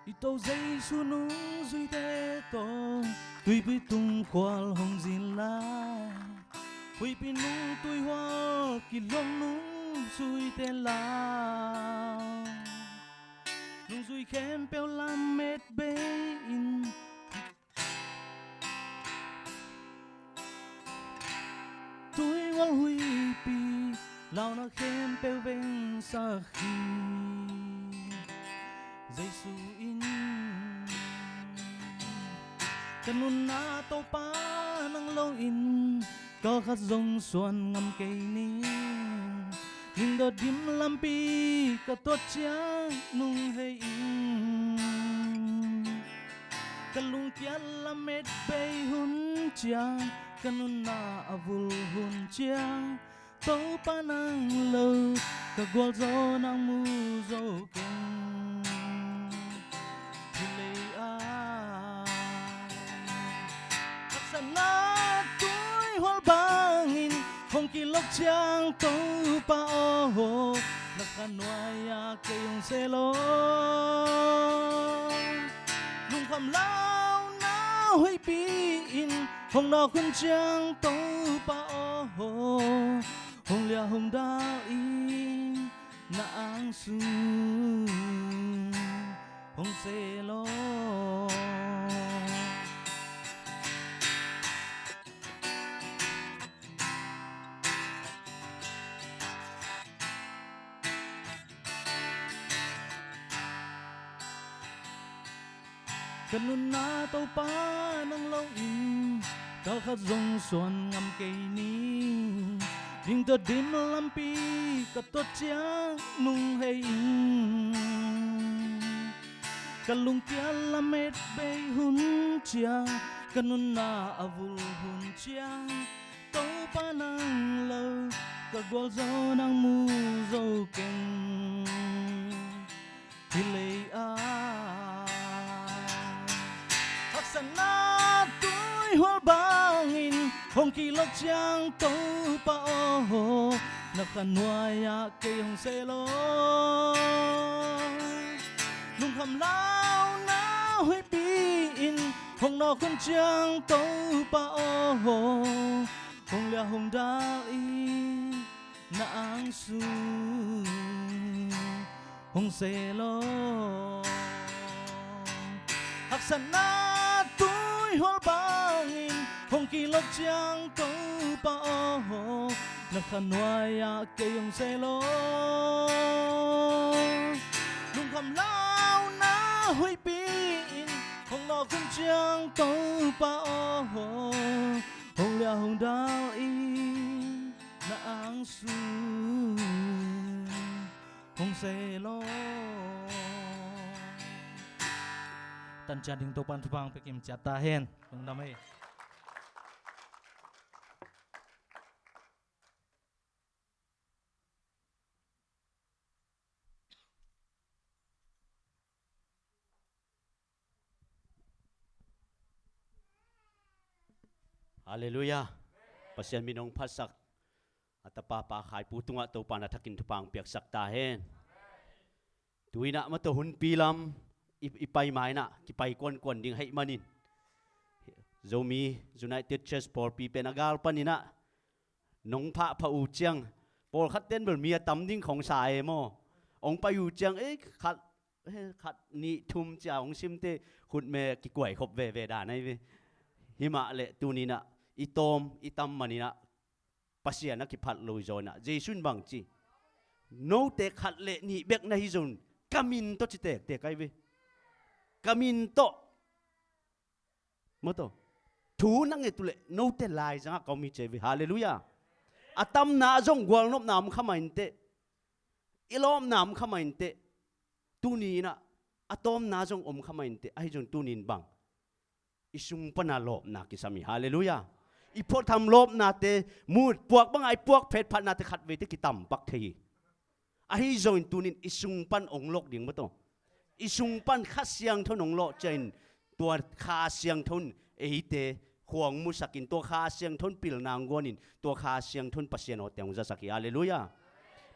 ito dây su nung duy te to tuy bị tung qual hồng zin la huy pin nung tuy hoa kỳ long nung duy te la nung duy khen peo lam mét bê in tôi hoa huy pi lao nó khen peo bên sa khi dây su in kanun na to pa nang lâu in có khát rong xuân ngâm cây ní nhưng đợt dim lam pi cả tốt cha nung hay in kalung kia lam mét bay hun cha kanun na avul hun cha to pa nang lâu cả gol gió nang mu dâu keng sana tôi hoa bangin không kỳ lộc trang tàu pa ô nakanoya kayong selo nung kham lao na huy pin không nó kun trang tàu pa ô không lia không da in na ang su không selo kanun na tàu pa nang lâu in cao khát rong xuân ngâm cây ní ding tơ dim lam pi cả tốt cha nung hay in kalung kia lam mét bay hun cha kanun na avul hun cha tàu pa nang lâu cả gol gió nang mu dâu keng hilei a sana tôi hoa bangin không kỳ lộc trang tàu pa ô nakanoya kayong selo nung kham lao na huy pin không nó kun trang tàu pa ô không lia hồng da in na ang su hong selo sana tôi hoa bangin không kỳ lộc trang tàu pa ô nakanoya kayong selo nung kham lao na huy pin không nó kun trang tàu pa ô không lia hồng da in na ang su hong selo tan cha ding to pan thupang pekim chata hen tung damai Hallelujah. Pasyan minong pasak at papa kay putunga to panatakin tupang piak saktahen. Tuina mato hun pilam ipay maina kipay kon ding hay manin. Zomi United Church por pipe nagal panina nong pa uchiang por khaten bel mia tam ding khong sae mo ong pa uchiang khat ni thum cha ong simte khut me ki kwai khop ve da nai ve hima le tunina itom itam manina pasya na ki phat lo zona jesun bang chi no te khat le ni bek na hi zon kamin to chi te kai ve kamin to mo to thu nang etule no te lai janga komi chevi hallelujah atam na jong gwal nop nam khamain te ilom nam khamain te tuni na atom na jong khamain te ai jong tunin bang isung pana lop na kisami hallelujah ipot tham lop na te mut puak bang ai puak phet phat na te khat ve te kitam pak thei ai jong tunin isung pan ong lok ding mo to isung pan khat siang thon ong lo chen tua kha siang thon ei te ขวงมุสกินตัวคาเสียงทนปิลนางกวนินตัวคาเสียงทนปัสเซียนโอเตียงจะสักฮาเลลูยา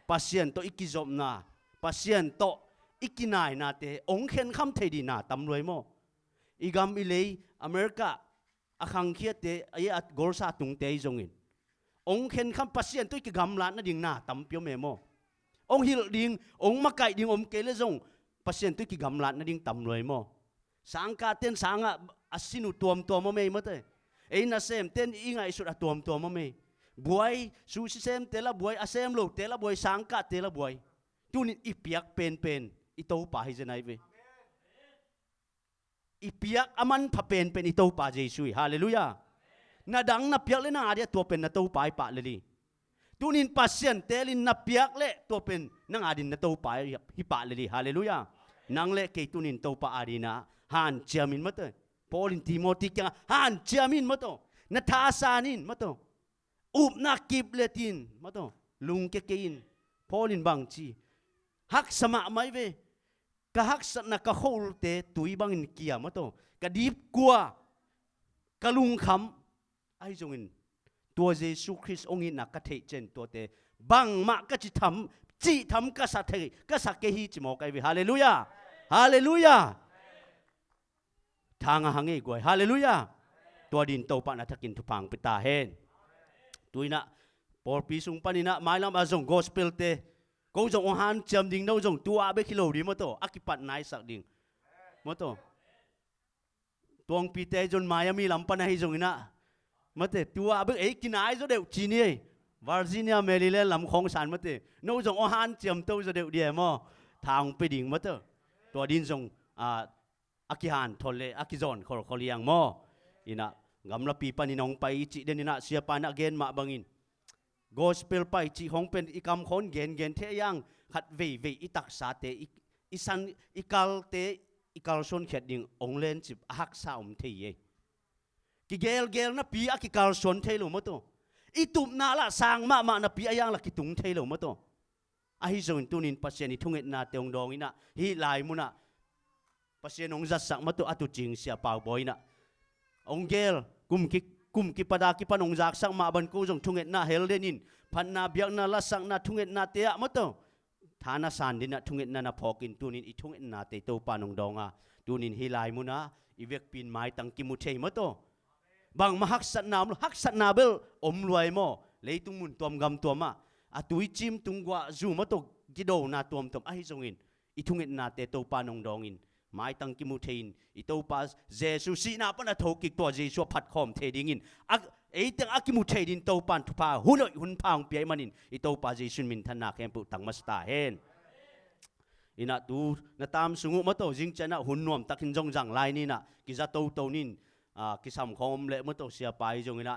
ปัสเซียนโตอิกิจบนาปัสเซียนโตอิกินายนาเตองเข็นคำเทดีนาตำรวยโมอีกำอิเลยอเมริกาอาคังเคียเตไอ้อัดกอลซาตุงเตยจงอินองเข็นคำปัสเซียนตัวอิกิกำลานนั่นดิ่งนาตำเปียวเมโมองฮิลดิ่งองมาไก่ดิ่งอมเกลจงปัสเซียนตัวอิกิกำลานนั่นดิ่งตำรวยโมสังกาเต้นสังอะอาศินุตัวโมเมย์มาเตไอ้น่ะเซมเต้นอิงไอสุดตัวโมเมย์บวยซูซิเซมเตละบวยอาเซมโลเตละบวยสังกาเตละบวยตุนิอีเปียกเป็นอิโตปาฮิเจนัยเวอีเปียกอามันพะเป็นอิโตปาเจสุยฮาเลลูยานาดังนับเปียกเลยนะอาเดียตัวเป็นนาโตปายปะเลยดิตุนินปัสเซียนเตลินนับเปียกเลยตัวเป็นนางอาดินนาโตปายฮิปะเลยดิฮาเลลูยานางเล่เกตุนินโตปาอาดินะฮันเจามินมาเตปอลินติโมติกังฮันเจามินมาเตนาทาสานินมาเตอุบนักกิบเลตินมาเตลุงเกเกินปอลินบังจีฮักสมะไม่เวกะฮักสนักกะโฮลเตตุยบังอินเกียมาโตกะดีบกัวกะลุงคำไอจงอินตัวเยซูคริสต์องค์อินนักกะเทเจนตัวเตบังมะกะจิทำกะสัตเทกะสักเกฮีจิโมกไอเวฮาเลลูยาฮาเลลูยาทางหังเอกวยฮาเลลูยาตัวดินโตปะนัทกินทุพังปิตาเฮนตุยนะปอปีสุงปานินะไม้ลำอาจงกอสเปลเตก็จงองหันจำดิ่งเราจงตัวอาเบคิโลดีมั้งตัวอากิปัดนายสักดิ่งมั้งตัวงปีเตจนมายามีลำปนายจงอินะมั้งตัวอาเบเอกินายจะเดือดจีนี่วาร์จิเนียเมริแลนด์ลำของสันมั้งเราจงองหันจำตัวจะเดือดเดียมั้งทางไปดิ่งมั้งตัวดินจงอากิฮันทอลเลอากิจอนขอเลี้ยงมั้งอินะกำลังปีปานินองไปจิเดนินะเสียปานักเกณฑ์มาบังอินGospel ไปจีของเป็นอีกำคนเกณฑ์เทียงขัดเวอีตักษาเตอีสันอีกาลเตอีกาลชนเขตดิ่งองเลนจิบหักษาเทียกิเกลนะปีอากิกาลชนเทลุมั้งตัวอีตุบนาละสางมานะปีอายังละกิตุงเทลุมั้งตัวอาฮิจงตุนินปัสเซนิทุ่งเอ็ดนาเตียงดองอินะฮิลายมุนะปัสเซนองจัดสักมั้งตัวอัตุจิงเสียเปล่าบ่อยนะองเกลกุมกิปดากิปนองจากสังมาบันกูจงทุ่งเอ็ดนาเฮลเดนินพันนาเบียกนาละสังนาทุ่งเอ็ดนาเตียมั้งตัวฐานะสันดินะทุ่งเอ็ดนาพอกินตุนินอีทุ่งเอ็ดนาเตโตปานองดองอ่ะตุนินฮิลายมุนะอีเวกปีนไม้ตังกิมุเทมั้งตัวบางมาฮักสันนาเบลอมรวยโมเลยตุงมุนตัวกำตัวมาอะตุยจิมตุงกว่าจูมั้งตัวกิโดนาตัวมไอจงอินอีทุ่งเอ็ดนาเตโตปานองดองอินไม้ตังกิมุเทนอิโตปาเจสุสีนาปนทกิกตัวเจสุพัดคอมเทดิงินไอ้ตังอากิมุเทดินโตปันทุพาหุ่นพางเปียมันอินอิโตปาเจสุมินธนาแคมปุตังมัสตาเฮนอินาตูนาตามสุงุมาโตจิงเจนะหุ่นนวมตักหินจงจังไลนี่นะกิจโตนินกิสามคอมเละมาโตเสียไปจงอินะ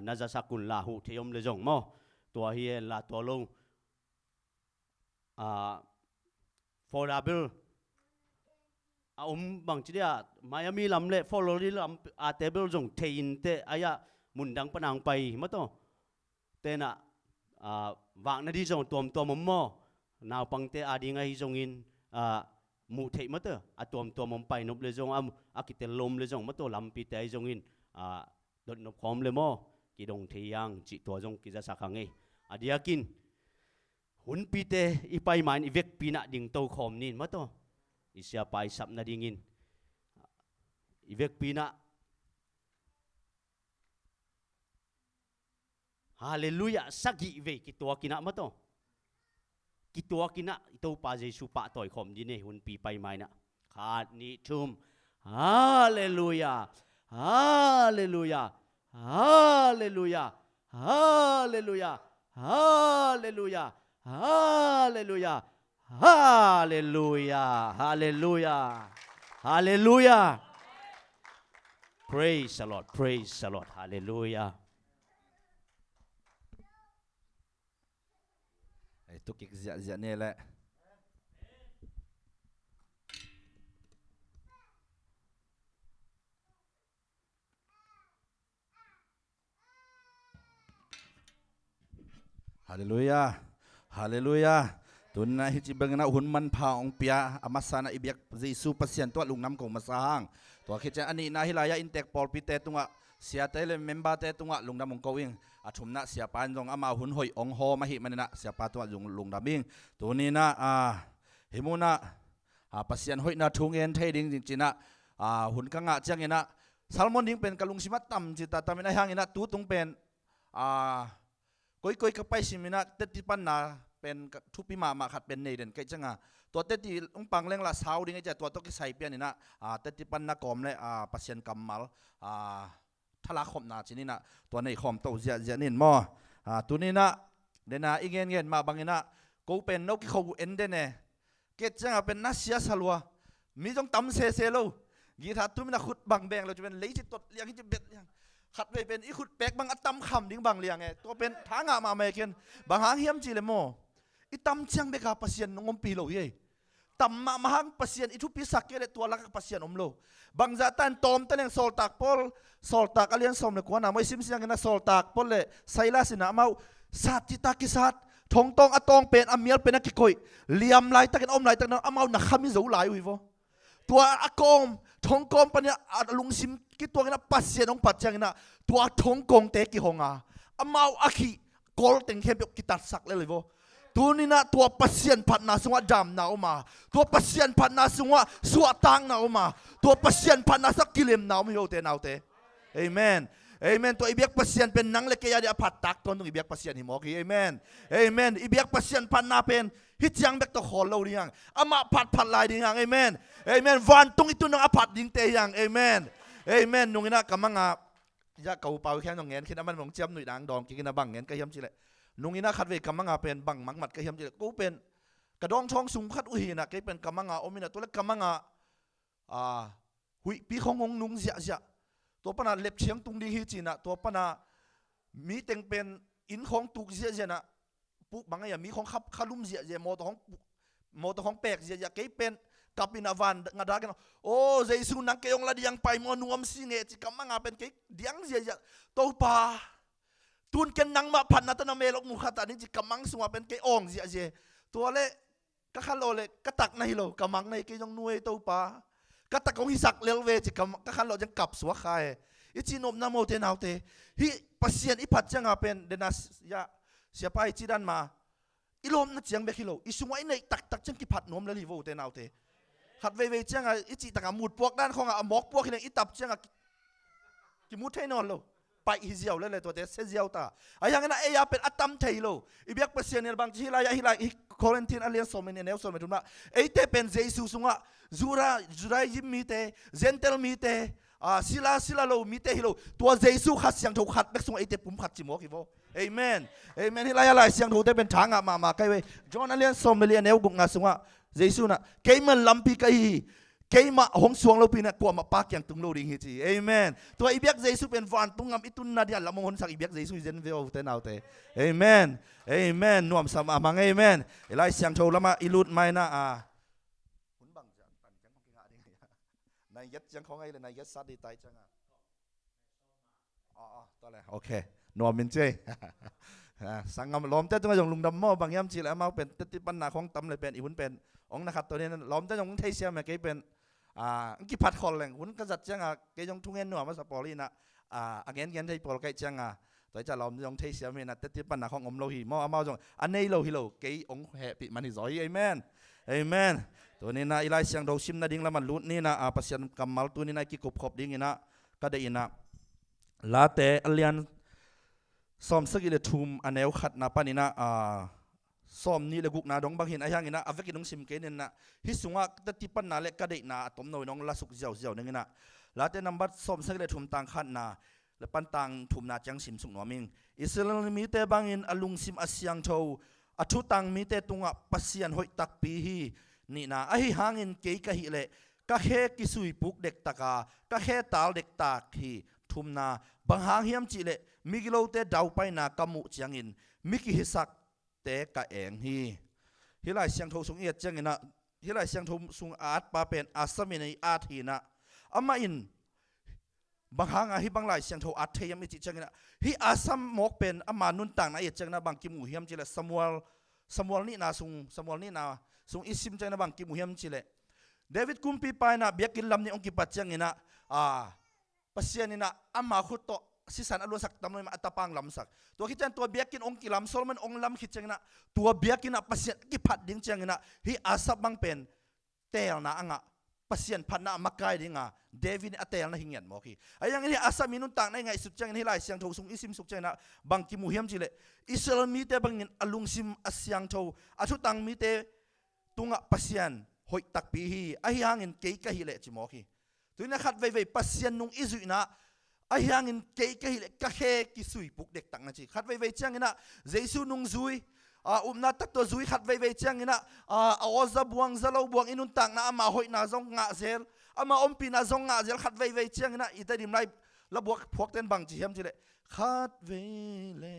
นาจะสักกุลลาหูเทียมเลจงโมตัวเฮียลาตัวลงฟอร์ดาเบลบางทีเดียมายามีลำเละฟอลโลรีลำเตเบิลจงเทียนเตอายะมุนดังปนังไปมั้งตัวเตน่ะวางนาดีจงตัวมอนาปังเตอาดิงไอจงอินมูเทมั้งตัวมไปนบเลยจงอากิเตลมเลยจงมั้งตัวลำปีเตจงอินโดนนบคอมเลยมอกิดงเทียงจิตัวจงกิจะสักครั้งไงอดียกินหุ่นปีเตอีไปมันอีเวกปีน่ะดิ่งโตคอมนินมั้งตัวisya pa isap na dingin ivek pina haleluya sagi ve kitua kina mato kitua kina ito pa Jesu pa toy khom dine hun pi pai mai na khat ni thum haleluya haleluya haleluya haleluya haleluya haleluya Hallelujah, hallelujah, hallelujah. Praise the Lord, hallelujah. Itu kik zia ni le. Hallelujah, hallelujah. Tunna hiji bangna hun man pa ong pia amasana ibyak Jesu pasien to lung nam kong masahang to ตัวคิดจะอันนี้นะฮิลายาอินเตกปอลปีเตตุงะเสียเตเลเมมเบอร์เตตุงะลุงดำมงโกวิงอาชุมนะเสียปานจงอามาหุนหอยองโฮมาหิมันนะเสียปาตัวลุงดำบิงตัวนี้นะหิมุนะปัสยันหอยนะทุ่งเอ็นเทดิ้งจริงๆนะหุ่นกังะจังเงินะซัลมอนดิ้งเป็นกะลุงสิมัตตัมจิตตามินะหางเงินะตูตุงเป็นก้อยกับไปสิมินะเตติปันนาเป็นทุปิมาขัดเป็นเนเดนไกจังตัวเตติองปังเล่งละสาวดิ้งไอจะตัวตกิใส่เปียนี่นะเตติปันนากอมเลยปัสยันกัมมัลทลาคมนาจินี่นะตัวในคอมโตเจียนินมอตัวนี้นะเดน่าอีเงี้ยมาบางนะกูเป็นนกเขาเอ็นเดนเน่เกจังเป็นนักเสียสลัวมีต้องตำเซโลกีทัดตุ้มนะขุดบางแบงเราจะเป็นเลยจิตตดเลี้ยงที่จะเบ็ดเลี้ยงขัดไปเป็นอีขุดแปกบางอัตตำคำดิ้งบางเลี้ยงไงตัวเป็นทางมาเมกันบางหางเฮียมจีเลยโมอีตำเชียงเบกาปัสยันงมปีโลเย่ตำมาหางปัสยันอีทุพิสักเกลตัวลักปัสยันอมโลบางจัตันตอมตันยังโซลตักปอลโซลตักอเลียนสมเลยกว่านะไม่ซิมเสียงนะโซลตักปอลเลยไซลาสินะมาสัตจิตากิสัตทงตองอตองเป็นอเมียลเป็นนักกิโกยเลียมไหลตะกันอมไหลตะกันอามาหนักขมิจูไหลวิโวตัวอากงทงกอมปัญญาลุงซิมกิตัวกันปัสเซียนองปัจจังนะตัวทงกงเตกิฮงอามาอาคีกอลเต็งเข้มยกกิตัดสักเลยวิโวตัวนี้นะตัวปัสเซียนพันนาสงวดำนาอมาตัวปัสเซียนพันนาสงวสวตังนาอมาตัวปัสเซียนพันนาสักกิเลมนาไม่โอเตนาเตเอเมนเอเมนตัวอิเบียกปัสเซียนเป็นนังเล็กยาเดียพัดตักตัวนึงอิเบียกปัสเซียนหิมอกีเอเมนเอเมนอิเบียกปัสเซียนพันนาเป็นฮิตยังเบกตัวขอเราดิยังอามาพัดลายดิยังเอเมนเอเมนวันตรงอีตัวนังอพัดดิงเตยังเอเมนเอเมนนุ่งนะกำมังยาเก่าเป่าแค่นงเงินคิดว่ามันมองเจียมหนุ่ยดังดองกินนะบังเงินก็ย้ำจีเลยนุ่งนะขัดเวกำมังเป็นบังมังมัดก็ย้ำจีเลยกูเป็นกระดองช่องสูงขัดอุหินะก็เป็นกำมังโอมินะตัวเล็กกำมังหุยปีของงนุ่งเสียตัวปนาเล็บเชียงตุงดีฮิจินะตัวปนามีเต็งเป็นอินของตุกเสียนะปุ๊บบางอย่างมีของขับขลุ่มเสียโมตัวของแปลกเสียก็เป็นกับอินาวันงาดากันโอ้เจสุนังเกยองละดิยังไปมอนวมสิเนจิกำมังเป็นเกดิยังเสียตัวป่าตุนกันนังมาพันนัตนาเมลกมุขตานี่จิกำมังสัวเป็นเกอองเสียตัวเล่ก็ขันโลเล่ก็ตักในโลกำมังในเกยองนวยตัวป่าก็ตะกงฮิสักเลวเวจิก็ขันเราจังกับสัวใครอิจินมนาโมเตนาวเตฮิปัสเซียนอิพัดจังเป็นเดนัสยาเสียไปจิดันมาอิลมนัดจังเบคิโลอิสุงไว้ในตักจังกิพัดนมเลลิโวเตนาวเตขัดเวจังอิจิตะกามุดพวกด้านของหมอกพวกที่อิตับจังกิมุดให้นอนโลไปฮิเซียวเลยตัวเตเซเซียวตาไอ้ยังนั้นเอียเป็นอัตตัมเทโลอิเบียกปัสเซียนเนี่ยบางทีฮิลายโคเรนตินอเลียนสมัยเนี่ยเนลสมัยทุนว่าไอ้เตเป็นเจสุสุงะจูรายิมมีเตเซนเทลมีเตศิลาโลมีเตฮิโลตัวเจสุขัดเสียงถูกขัดแบกสุงไอ้เตปุ่มขัดจิโมกิโวเอเมนเอเมนฮิลายอะไรเสียงถูกเตเป็นทางมาใกล้เวจอนอเลียนสมัยเนี่ยเนลกุงาสุงะเจสุนะเกย์มันลัมปีกันเกย์มาหงสวงเราปีน่ะกลัวมาปากอย่างตุงโลดิงฮิจีเอเมนตัวอิเบียกเจสุเป็นฟันตุงงามอิตุนนาเดียละมงหนสักอิเบียกเจสุเจนเวลเตนเอาเตเอเมนเอเมนนวมสมามังเอเมนเอไลเสียงโชว์ละมาอิลุดไม่นะหุ่นบังจังตันจังของกิงอะไรนายยัดจังของไอ้เลยนายยัดซัดดีตายจังตัวอะไรโอเคนวมมินเจสังกำล้อมเต้ต้องยงลุงดำหม้อบางยามจีแล้วมาเป็นติปัญหาของตำเลยเป็นอีหุ่นเป็นองนะครับตัวนี้ล้อมเต้ยงเทเซียมเกย์เป็นกิพัดคอลแหล่งหุ่นก็จัดจังเกย์ยงทุ่งเงินหนัวมาสปอร์ลีนะเงินที่ปอลเกย์จังตัวจะล้อมยงเทเซียมเนี่ยติปัญหาของอมโลหิมอมาจงอันนี้โลหิโลเกย์องแห่ปิมันหิซอยเอเมนเอเมนตัวนี้นะอีไลเสียงเราชิมนะดิ้งแล้วมันลุ้นนี่นะปัสยันกำมัลตัวนี้นะกิกบขบดิ้งนี่นะก็ได้ยินนะลาเตอเลียนซ้อมสักอีเลทุมอันเอวขัดนาปานินะซ้อมนี่เลกุกนาดงบางเห็นไอ้ยังไงนะอเวกินงซิมเกนินนะฮิสุงะตัดที่ปันนาเล็กกระเดนาตมโนยน้องลาสุกเจียวนึงนะแล้วแต่นำบัดซ้อมสักอีเลทุมต่างขัดนาและปันต่างทุมนาจังซิมสุกหนอมิงอิสราเอลมีแต่บางอินอลุงซิมอาเซียงโชอัทุตังมีแต่ตุงะปัสยันหอยตักปีฮีนี่นะไอ้หางอินเกยกะฮิเลกะเฮกิสุยปุกเด็กตากากะเฮตาลเด็กตากฮีทุมนาบางหางเฮียมจิเลมิกิโลเตดาวไปนากามุจังอินมิกิฮิสักเตกะเองฮีฮิไลเสียงโทสุงเอียดจังอินะฮิไลเสียงโทสุงอาดปาเป็นอาสมินอาทีนะอามาอินบางหางฮิบางไลเสียงโทอาเทียมอิจิจังอินะฮิอาสัมมกเป็นอามานุนต่างนะเอียดจังนะบางกิมูเฮียมจิเลสมัวลนี่นาสุงอิซิมจังนะบางกิมูเฮียมจิเล David kumpi pa na biyakin lam ni ong kipatyang ina pasyan ina ama khuto sisan alu sak tamno ma atapang lamsak to kityan to biakin ong kilam Solomon ong lam kitchang na to biakin na pasyan kipat ding chang ina hi asap bang pen tel na anga pasyan phat na makai dinga David atel na hingyan mo ki ayang hi asap minun tang na ngai sut chang hi lai siang tho sung isim suk chang na bang ki muhiam chile Israel mi te bangin alung sim asyang tho athu tang mi te tunga pasyan hoi tak pi hi ai hangin ke ka hi le chi mo ki tuina khat vei pasyan nung izu na ai hangin ke le ka he ki sui puk dek tak na chi khat vei chang ina Jesu nung zui umna tak to zui khat vei chang ina awaza buang zalo buang inun tang na ama hoi na zong nga zel ama ompi na zong nga zel khat vei chang ina ita dim lai la buak phok ten bang chi hem chi le khat vei le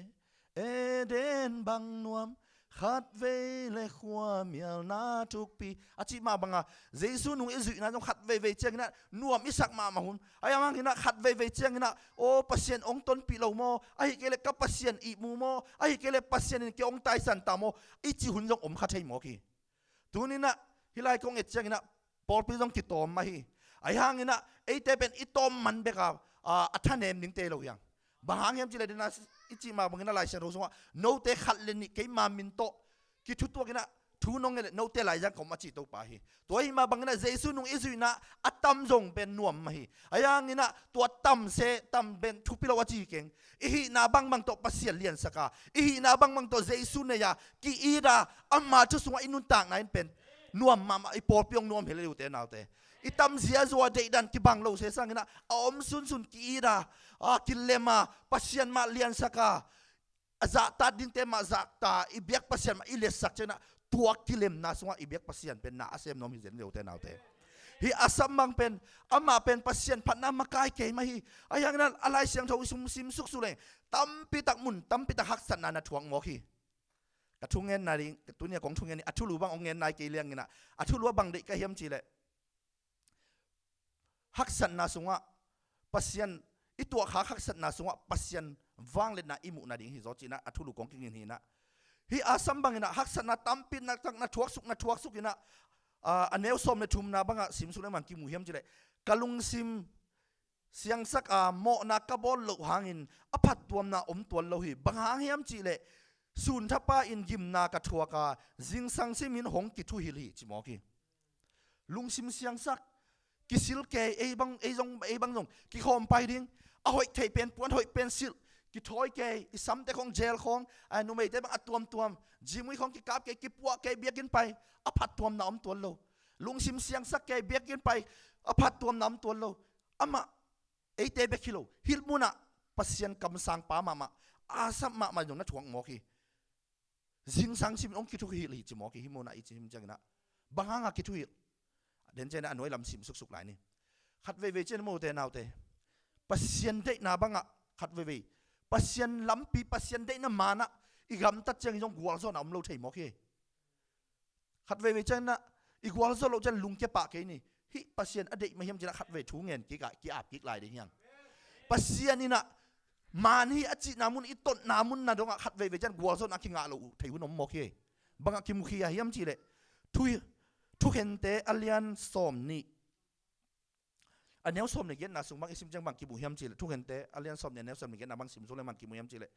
eden bang nuam khát về lệ khoa miel na trục pi achi ma banga Jesu nung izu na jong khát về chang na nuam isak ma hun ayang hina khát về chang na o pasien ong ton pi lo mo ai kele ka pasien i mu mo ai kele pasien ke ong tai san ta mo ichi hun jong om kha thai mo ki tunina hilai kong et chang na pol pi jong ki tom ma hi ayang hina ei te ben i tom man be ka athanem ning te lo yang bahang hem chile dina ichi ma bangina lai sero so no te khat le ni ke ma min to ki thu to kina thu nong le no te lai jang kom achi to pa hi to hi ma bangina Jesu nung izuina atam jong ben nuam ma hi ayang ina to tam se tam ben thu pilo achi keng hi na bang to pasial lian saka hi na bang to Jesu ne ya ki ira amma chu sunga inun tang na in pen nuam ma i por piong nuam hele u te naw te itam zia zo de dan ki bang lo se sang ina om sun ki ira kilema pasien ma lian saka za ta din te ma za ta ibyak pasien ma iles sak chena tuak kilem na sunga ibyak pasien pen na asem nom hizen le te naw te hi asam bang pen ama pen pasien phat na makai ke ma hi ayang na alai siang tho sum sim suk su le tampi tak mun tampi tak hak san na thuang mo khi ka thungen na ring tunia kong thungen ni athulu bang ongen nai ke liang ina athulu bang de ka hiam chi le hak san na sunga pasien itu hak san na sunga pasien wang le na imu na ding hi zo china athulu kong king hi na hi asam bang ina hak san na tampi na tak na thuak suk ina aneu som ne thum na banga sim su le man ki mu hiam chile kalung sim siang sak mo na ka bol lo hangin aphat tuam na om tual lo hi bang hang hiam chile sun thapa in gim na ka thuaka jing sang simin hong ki thu hil hi chimo ki lung sim siang sak kisil ke e bang jong ki khom pai ding a hoi thei pen puan hoi pen sil ki thoi ke i sam te khong jail khong a nu mei te bang atuam jimui khong ki kap ke ki puak ke biakin pai a phat tuam na om tual lo lung sim siang sak ke biakin pai a phat tuam na om tual lo ama e te be kilo hil muna pasien kam sang pa mama asam ma jong na thuang mo ki jing sang sim ong ki thu hi li chi mo ki hi mona i chim chang na banganga ki thu hi den chen anoi lam sim suk lai ni khat ve chen mo te naw te pasien de na banga khat ve pasien lam pi pasien de na mana i gam tat chang jong gwal zo na om lo thei mo ki khat ve chen na i gwal zo lo chen lung ke pa ke ni hi pasien ade ma hiam jina khat ve thu ngen ki ka ki ap ki lai de hiang pasien ina man hi achi namun iton namun na donga khat ve chen gwal zo na ki nga lo thei hu nom mo ki banga ki mu khi hiam chi le thu hente alian som ni aneu som ne gen na sung bang isim jang bang ki bu hiam chi le thu hente alian som ne aneu som ne gen na bang sim so le man ki mu hiam chi le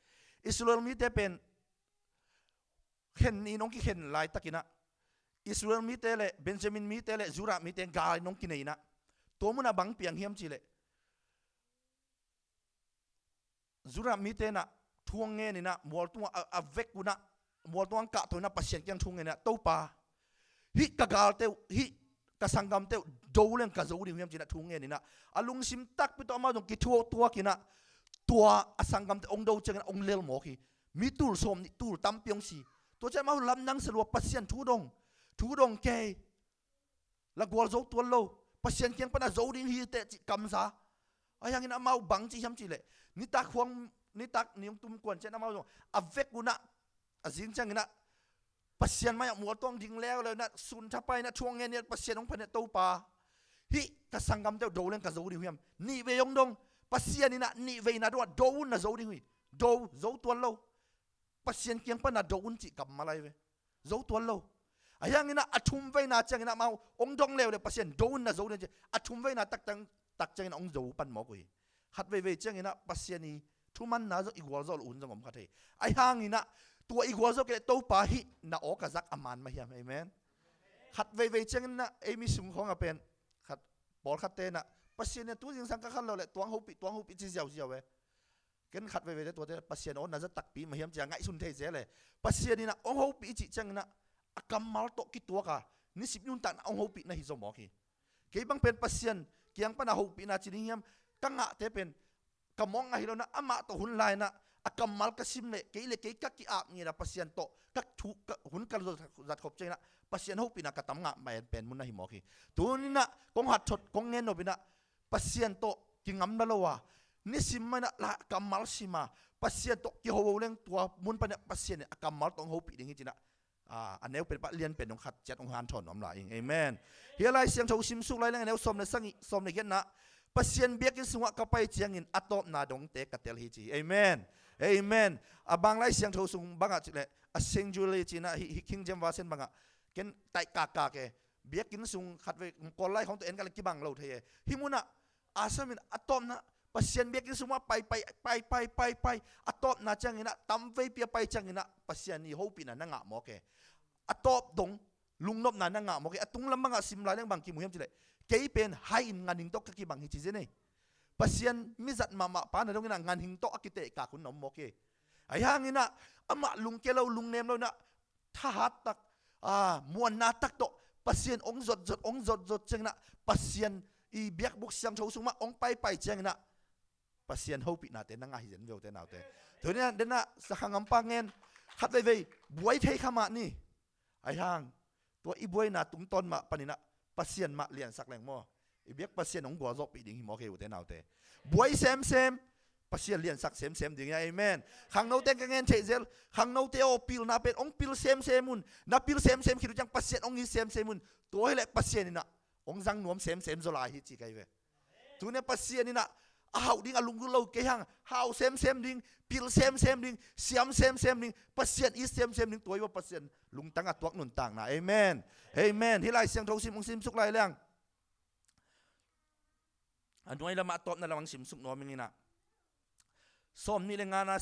Israel mi te pen hen ni nong ki hen lai takina Israel mi te le Benjamin mi te le Zura mi te ga nong ki nei na to mu na bang piang hiam chi le Zura mi te na thuang nge ni na mol tu a vek ku na mol tu ang ka to na pasien kyang thung nge na to pa hi kagal te hi kasangam te dolen ka zo rim china thung nge ni na alung sim tak pi to ma dong ki thu tua kina tua asangam te ong do chang ong lel mo ki mi tul som ni tul tam pyong si to cha ma lam nang se lo pasien thu dong ke la gol zo tual lo pasien kyang pa na zo ding hi te kam sa ayang ina mau bang chi ham chi le ni tak huang ni tak niung tum kwan chen ma dong avek una azing chang ina pasien maya mual tong ding leo le na sun thapai na chuang nge ne pasien ong phane to pa hi ka sangam te do len ka zo ri hiam ni ve yong dong pasien ina ni ve na do na zo ri hui do zo tual lo pasien kyang pa na do un chi kam malai ve zo tual lo ayang ina athum ve na chang ina mau ong dong lew le pasien don na zo ne athum ve na tak chang ina ong zo pan mo kui khat ve chang ina pasien ni thuman na zo igwal zo un jong om kha the ai hang ina tua igwal zo ke to pa hi na o ka zak aman ma hiam amen khat ve chang ina emi sung khong a pen khat bol khat te na pasien ne tu jing sang ka khan lo le tuang ho pi chi jiao jiao we ken khat veตัวte pasien on na za tak pi ma hiam cha ngai sun the je le pasien ni na ong ho pi chi chang na akamal to ki tua ka ni sip nun tan ong ho pi na hi zo mo ki ke bang pen pasien kiang pa na ho pi na chi ni hiam ka nga te pen kamong a hi lo na ama to hun lai na akamal ka sim le ke ki ap ni na pasien to ka thu ka hun ka zat khop che na pasien ho pi na ka tam nga ma pen mun na hi mo ki tu ni na kong hat thot kong ngen no bi na pasien to ki ngam na lo wa ni sim ma na la kamal sima pasien to ki ho leng tua mun pa na pasien akamal tong ho pi ding hi chi naอันนี้เป็นปะเลียนเป็นองขัดเจ็ดองหันถอนอมลายเองเอเมนเฮียไรเสียงชาวซิมสุกไรแล้วเนี่ยสมในสังสมในเห็นนะปัสเซียนเบียกินสวะกับไปเจียงอินอัตโตนาดงเตกัตเตลฮิจีเอเมนเอเมนบางไรเสียงชาวสุงบางอ่ะจิเลยเซงจูเลยจีนะฮิคิงเจมวาเซนบางอ่ะเกนไตกากาเกเบียกินสุงขัดไปกอลไลของตัวเองกันกี่บางเราเทฮิมุนะอาสมินอัตโตนะปัสเซียนเบียกินสวะไปอัตโตนาจังอินะตั้มเวเปียไปจังอินะปัสเซียนนี่ฮูปีนะนั่งอ่ะหมอเกอัตบดงลุงนบนานังะโมเกอตุงลำบังอะซิมลายเรื่องบางกิมุเฮมจิเลเกยเป็นไฮอินงานหิงโตกกี่บางฮิจิเจเน่ปัสยันมิจัดมาปานตรงนี้งานหิงโตอกิเตกาคุณนมโมเกไอ้ห่างนี่นะอามาลุงเกลาลุงเนมเรานะท่าหัดตักมวนนาตักโตปัสยันองจดจังนะปัสยันอีเบียกบุกเสียงโชว์สุมาองไปจังนะปัสยันฮูปินาเตนังอะฮิเจนเวลเตนเอาเตตัวนี้เดน่ะสักหังปังเงินขัดไปบวยเทขมานี่ไอ้ห่างตัวอีบวยน่ะตุ้งต้นมาปนินะปัสเซียนมาเลียนสักแรงมั่วอีเบียกปัสเซียนของกัวจบปีดิ่งหิมอเกวเตนเอาเตบวยเซมปัสเซียนเลียนสักเซมดิ่งไงเมนขังโนเตงกันเงินเทเซลขังโนเตโอปิลนาเป็นองปิลเซมมุนนาปิลเซมคิดจังปัสเซียนองอีเซมมุนตัวให้เล็กปัสเซียนนี่นะองจังนวมเซมโซลาฮิจิไกเวตัวเนี่ยปัสเซียนนี่นะหาวดิ่งอลุงกุโลเกยังหาวเซมดิ่งปิลเซมดิ่งเสียมเซมดิ่งปัสเซียนอีเซมดิ่งตัวว่าปัสเซียนลุงตั้งอัตวักนุนต่างนะเอเมนที่ไรเสียงทงซิมสุกไรเรื่องอันนู้นละมาตบนั่นละวังซิมสุกน้อมินี่นะสมนี่เลยงานนะ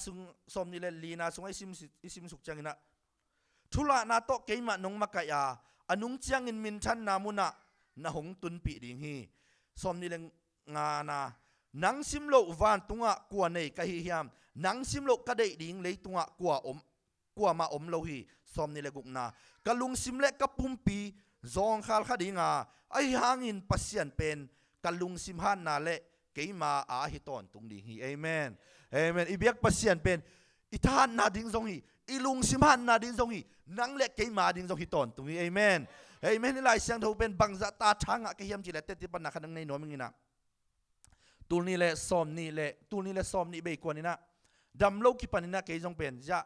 สมนี่เลยลีนะสงไอซิมสุกจังนะทุละนาโตเกยมานงมากายาอนุงจังอินมินชันนามุนะหงตุนปีดิ่งฮีสมนี่เลยงานนะนังซิมโลวันตุงะกัวเนยกะฮิยามนังซิมโลกะเดดิ่งเลยตุงะกัวมาโลฮีสมนี่เลยกุกนากะลุงซิมเล็กกะปุ่มปีจองขลขดิ่งไอหางอินปัสยันเป็นกะลุงซิมฮันนาเละเกยมาอาฮิตอนตุงดิ่งฮีเอเมนอีเบียกปัสยันเป็นอิทานนาดิ่งจงฮีอีลุงซิมฮันนาดิ่งจงฮีนังเล็กเกยมาดิ่งจงฮีตอนตุงฮีเอเมนนี่ไรเสียงทูเป็นบังจัตตาทางอะเกยมจิเลตติปันนักนังในโนมิงินะตูนี่แหละซ้อมนี่เบกวนนี่นะดำโลกิปันนี่นะเกยจงเป็นจะ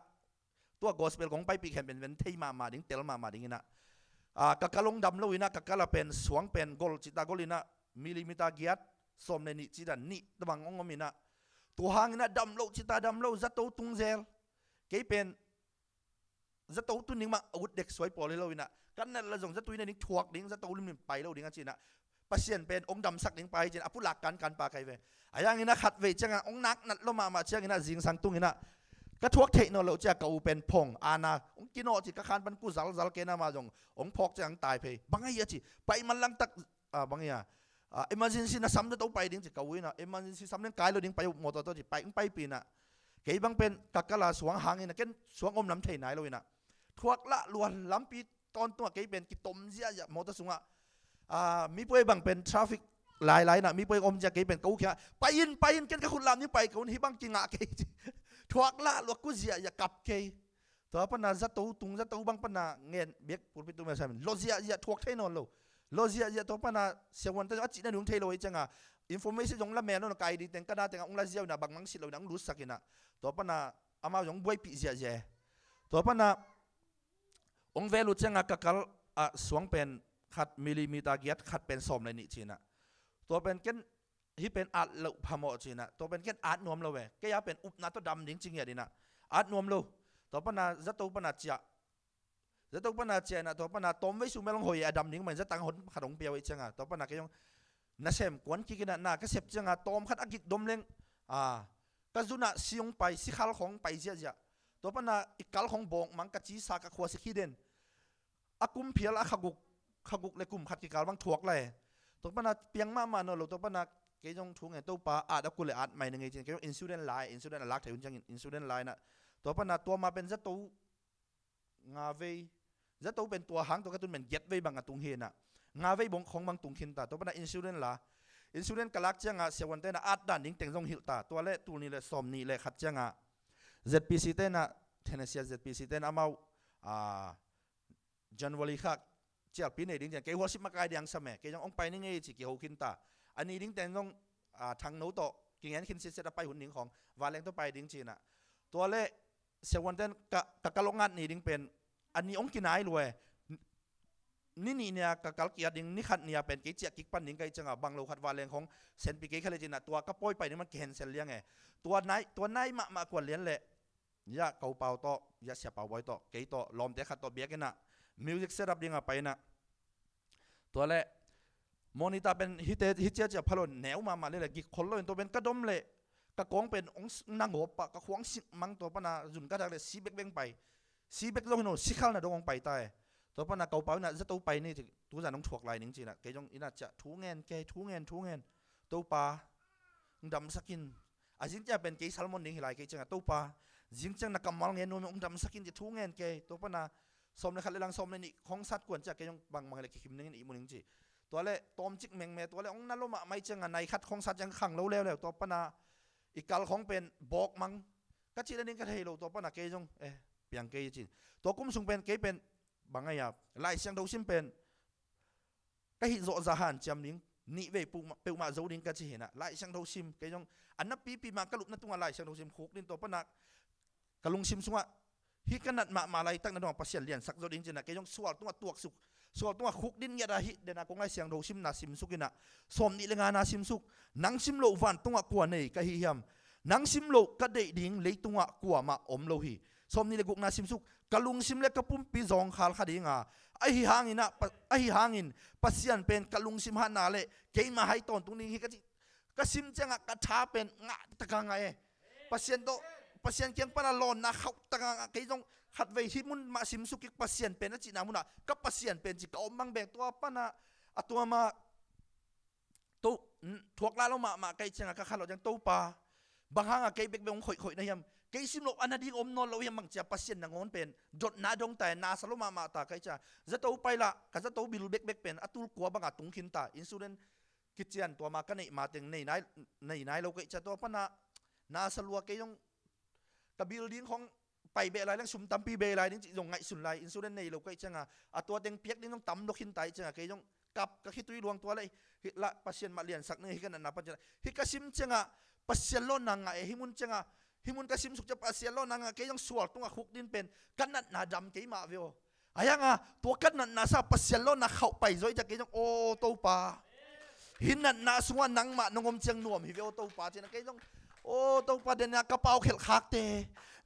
ตัวกอสเปลของไปปีแข่งเป็นเทมาดิ้งเตลมาดิ้งนะกักกะลงดำโลวินะกักกะละเป็นสวงเป็นกอลจิตากอลินะมิลลิมิตาเกียรซ้อมในนี่จิตานี่ตะบังองมินะตัวหางนะดำโลจิตาดำโลจะโตตุงเซลเกยเป็นจะโตตุนิ่งมาอาวุธเด็กสวยปอเลยโลวินะกันนั่นละจงจะตุยในนี้ถวกดิ้งจะโตลิมไปโลดิ้งจีนะปัสเซียนเป็นองค์ดำสักดิ้งไปจีนะผู้หลักการปาใครเวไอ้ยังงี้นะขัดเวจังองค์นักนัดลงมาเชื่องี้นะจิงสังตุงงี้นะกระทวกเทคโนโลยีกูเป็นพงอาณาองกินโอจิกขานปันกูจัลเกนามาจงองพอกจะยังตายเพย์บางอย่างจีไปมันลังตักบางอย่างemergency นะซ้ำจะต้องไปดิ้งจิกวินะ emergency ซ้ำนั้นกายเราดิ้งไปหมดตัวจิไปปีน่ะเกี่ยบางเป็นกักกะลาสวงหางนี่นะเก่นสวงอมน้ำเทไหนเราวินะทวกละล้วนล้ำปีตอนตัวเกี่ยเป็นกิตมเสียอย่ามอเตอร์สวงมีป่วยบางเป็น traffic หลายนะมีป่วยอมจะเกี่ยเป็นกู้แค่ไปยินเก่นกับคุณลำนี่ไปคนที่บางกิงะเกี่ยทวกละลวกกุเสียอย่ากับเกยตัวปนาจะตุงจะตุบางปนาเงินเบียกพูดไปตัวมาใช่ไหมโลเซียอย่าทวกเทนอนโลโลเซียอย่าตัวปนาเสียวันแต่ว่าจีนนุ่งเทโลไอ้จังอินโฟเมชันยงละแม่นนไกดีแต่งก็ได้แต่งองลาเซียนะบางมังสิเราดังรู้สักนะตัวปนาอามาหยงบวยปีเสียตัวปนาองเวลุจังกักกัลสวงเป็นขัดมิลลิมิตาเกียรขัดเป็นสมในนิจีนะตัวเป็นเก่นที่เป็นอาร์ตเลวพามอจีนะตัวเป็นเก่นอาร์ตนวมเราเว้ก็ยังเป็นอุปนาตัวดำจริงๆอย่างนี้นะอาร์ตนวมเราตัวปนาจะตัวปนาจะ จะตัวปนาเจนะตัวปนาต้มไว้สูไม่ลงหอยอดัมนิ่งมันจะตั้งหนขนมเปียวไอ้จังอ่ะตัวปนาก็ยังน่าเสมกวนกินน่ะก็เสพจังอ่ะต้มขัดอากิดดมเล้งก็จุน่ะสิยงไปสิขลของไปเสียตัวปนาอีกขลของบงมังกะจีสากะขวสิขีเด่นอากุมเพียลอาขกุกเลยกุมขัดกิกาลบังถวกเลยตัวปนาเปียงมาเนอะตัวปนาเกยงทุ่งไงตัวปลาอากุเลยไม่หนึ่งไงจริงเกยงอินซูเรนไลน์ลักถ่ายหุ่นจังอินซูเรนไลน์น่ะตัวปนาตัวมาเป็นจะตัวงาเวจะตัวเป็นตัวหางตัวกระตุ้นเป็นเย็ดไว้บางตุงเฮน่ะงาไว้บงของบางตุงขินตาตัวปนาอินซูเรนละอินซูเรนกะลักจังอ่ะเสียวันเต้นอาดดันดิ้งเต็งทรงหิวตาตัวเล่ตัวนี้เลยสมนี่เลยขัดจังอ่ะ ZPC เต้นอ่ะเทนเนสซี ZPC เต้นอามาจันวลีคักเจ้าปีนี้ดิ้งจังเกยหัวสิบมากายยังสมัยเกยยังองไปนี่ไงจิเกี่ยวขินตาอันนี้ดิ้งเต็งทรงทางโน้ตกิ่งแอนขินเสียไปหุ่นหนิงของวาเลงตัวไปดิ้งจีน่ะตัวเล่เสียวันเต้นกะลงงานนี่ดิ้งเป็นอันนี้องกินไหนรวยนี่เนี่ยกะลเกียดิ้งนี่ขัดเนี่ยเป็นกิจกิจปันดิ้งไกจังอ่ะบางโลขัดวาเลงของเซนปีเกยเขาเลยจีน่ะตัวก็ปล่อยไปนี่มันเกณฑ์เซนเลี้ยงไงตัวไหนมากว่าเลี้ยงเลยยาเกาเป่าต่อยาเสียเป่าไว้ต่อเกยต่อลมแต่ขัดต่อเบียกันน่ะมิวสิกเซตอัพดิ้งอ่ะไปน่ะตัวเล่มอนิตาเป็นฮิตเจจะพลนแนวมาเลยแหละกิคนเลยตัวเป็นกระดมเลยกระกองเป็นองนางหัวปะกระขวางสิมังตัวปนาจุนกระดักเลยซีเบกเบงไปซีเบกลงโน่ซีข้าวน่ะดงไปตายตัวปนาเกาเป่าน่ะจะตัวไปนี่ตัวจะน้องถวกลายนิ่งจีน่ะเกยจงอิน่าจะทูเงินเกยทูเงินตัวปลาดำสักินอาจิงจะเป็นเกยซัลมอนนิ่งหิลายเกยจังตัวปลาจิงจังนักกำมังเงินนู่นดำสักินจะทูเงินเกยตัวปนาสมในขัดเลยลังสมในนี่ของสัตว์กวนจะเกยจงบางเลยคิมนิ่งอีมุนิ่งจีตัวเล่ต้มจิกเมงเมตัวเล่องนั่นลมไม่จังอันในคัดของสัตว์ยังขังแล้วตัวปนาอีกกาลของเป็นบอกมังก็จีนนี่ก็เทโลตัวปนาเกยจงเปียงเกยจีตัวกุ้มสุงเป็นเกยเป็นบางไงอ่ะไล่เสียงดูซิมเป็นก็หิโซซาฮันจำนิ่งนี่เวปูมาโจดิ้งก็จะเห็นอ่ะไล่เสียงดูซิมเกยจงอันนั้นปีมากระลุกนั่นตัวไล่เสียงดูซิมคุกดินตัวปนากระลุงซิมสุงอ่ะฮิกันนัดมาไล่ตั้งนั่นดองปัสเซียนเลียนสักโจดิ้งจีน่ะเกยจงสวดตัวสุกส่วนตัวคุกดินเงียดฮิเดนากงไลเสียงโดชิมนาซิมสุกินะสมนิเลงานาซิมสุกนังซิมโลวันตัวกวนเนยกะฮิยมนังซิมโลกะเดดิ้งเลยตัวกวนมาอมโลหิสมนิเลกุกนาซิมสุกกะลุงซิมเลกะปุ่มปีจงขลขดิงาไอฮิหางินะไอฮิหางินปัสยันเป็นกะลุงซิมฮานาเลเกยมาให้ตอนตรงนี้ฮิกะซิมจังกะชาเป็นงะตะกังไงปัสยันเกียงปนาลอนนะเขาตะกังเกยจงขัดไว้ที่มุนมาซิมสุกิปัสยันเป็นนั่นจีนามุนะก็ปัสยันเป็นจีก็อมบังแบกตัวปนาตัวมาตัวถวกลาลงมาไกลจังก็ขัดเราจังตัวปลาบางครั้งไกลเบกเบงข่อยนะยมไกลซิมโลอันนั้นดิ้งอมนอนเรายังมังจะปัสยันนางอนเป็นจดนาดงแต่นาสโลมาตาไกลจ้าจะตัวไปละก็จะตัวบิลเบกเป็นตุลกัวบางตุงขินตาอินซูเรนกิจยันตัวมากันในมาเต็งในไหนเราไกลจะตัวปนานาสลัวไกลยงกับบิลดิ้งของไปเบลัยแล้วสุ่มตั้มปีเบลัยนี่จงไงสุนไลอินซูเรนในเราก็จังตัวเต็งเปียกนี่ต้องตั้มดอกหินไตจังก็ยังกับก็คิดตุยรวงตัวเลยละปัสยันมาเลียนสักนึงฮิกันนั่นปัจจัยฮิกซิมจังปัสยันโลนังฮิมุนจังฮิมุนกสิมสุขจะปัสยันโลนังก็ยังสวดตัวคุกดินเป็นกันนั่นนาดำกี่มาวิโออายังตัวกันนั่นนาซาปัสยันโลนังเข้าไปจอยจะก็ยังโอ้ตัวปลาหินนั่นนาสวนังมานงมจังนวมฮิวิโอตัวปลาจังก็ยังโอ้ตัวปลาเดนกระเป๋าเขลคักเต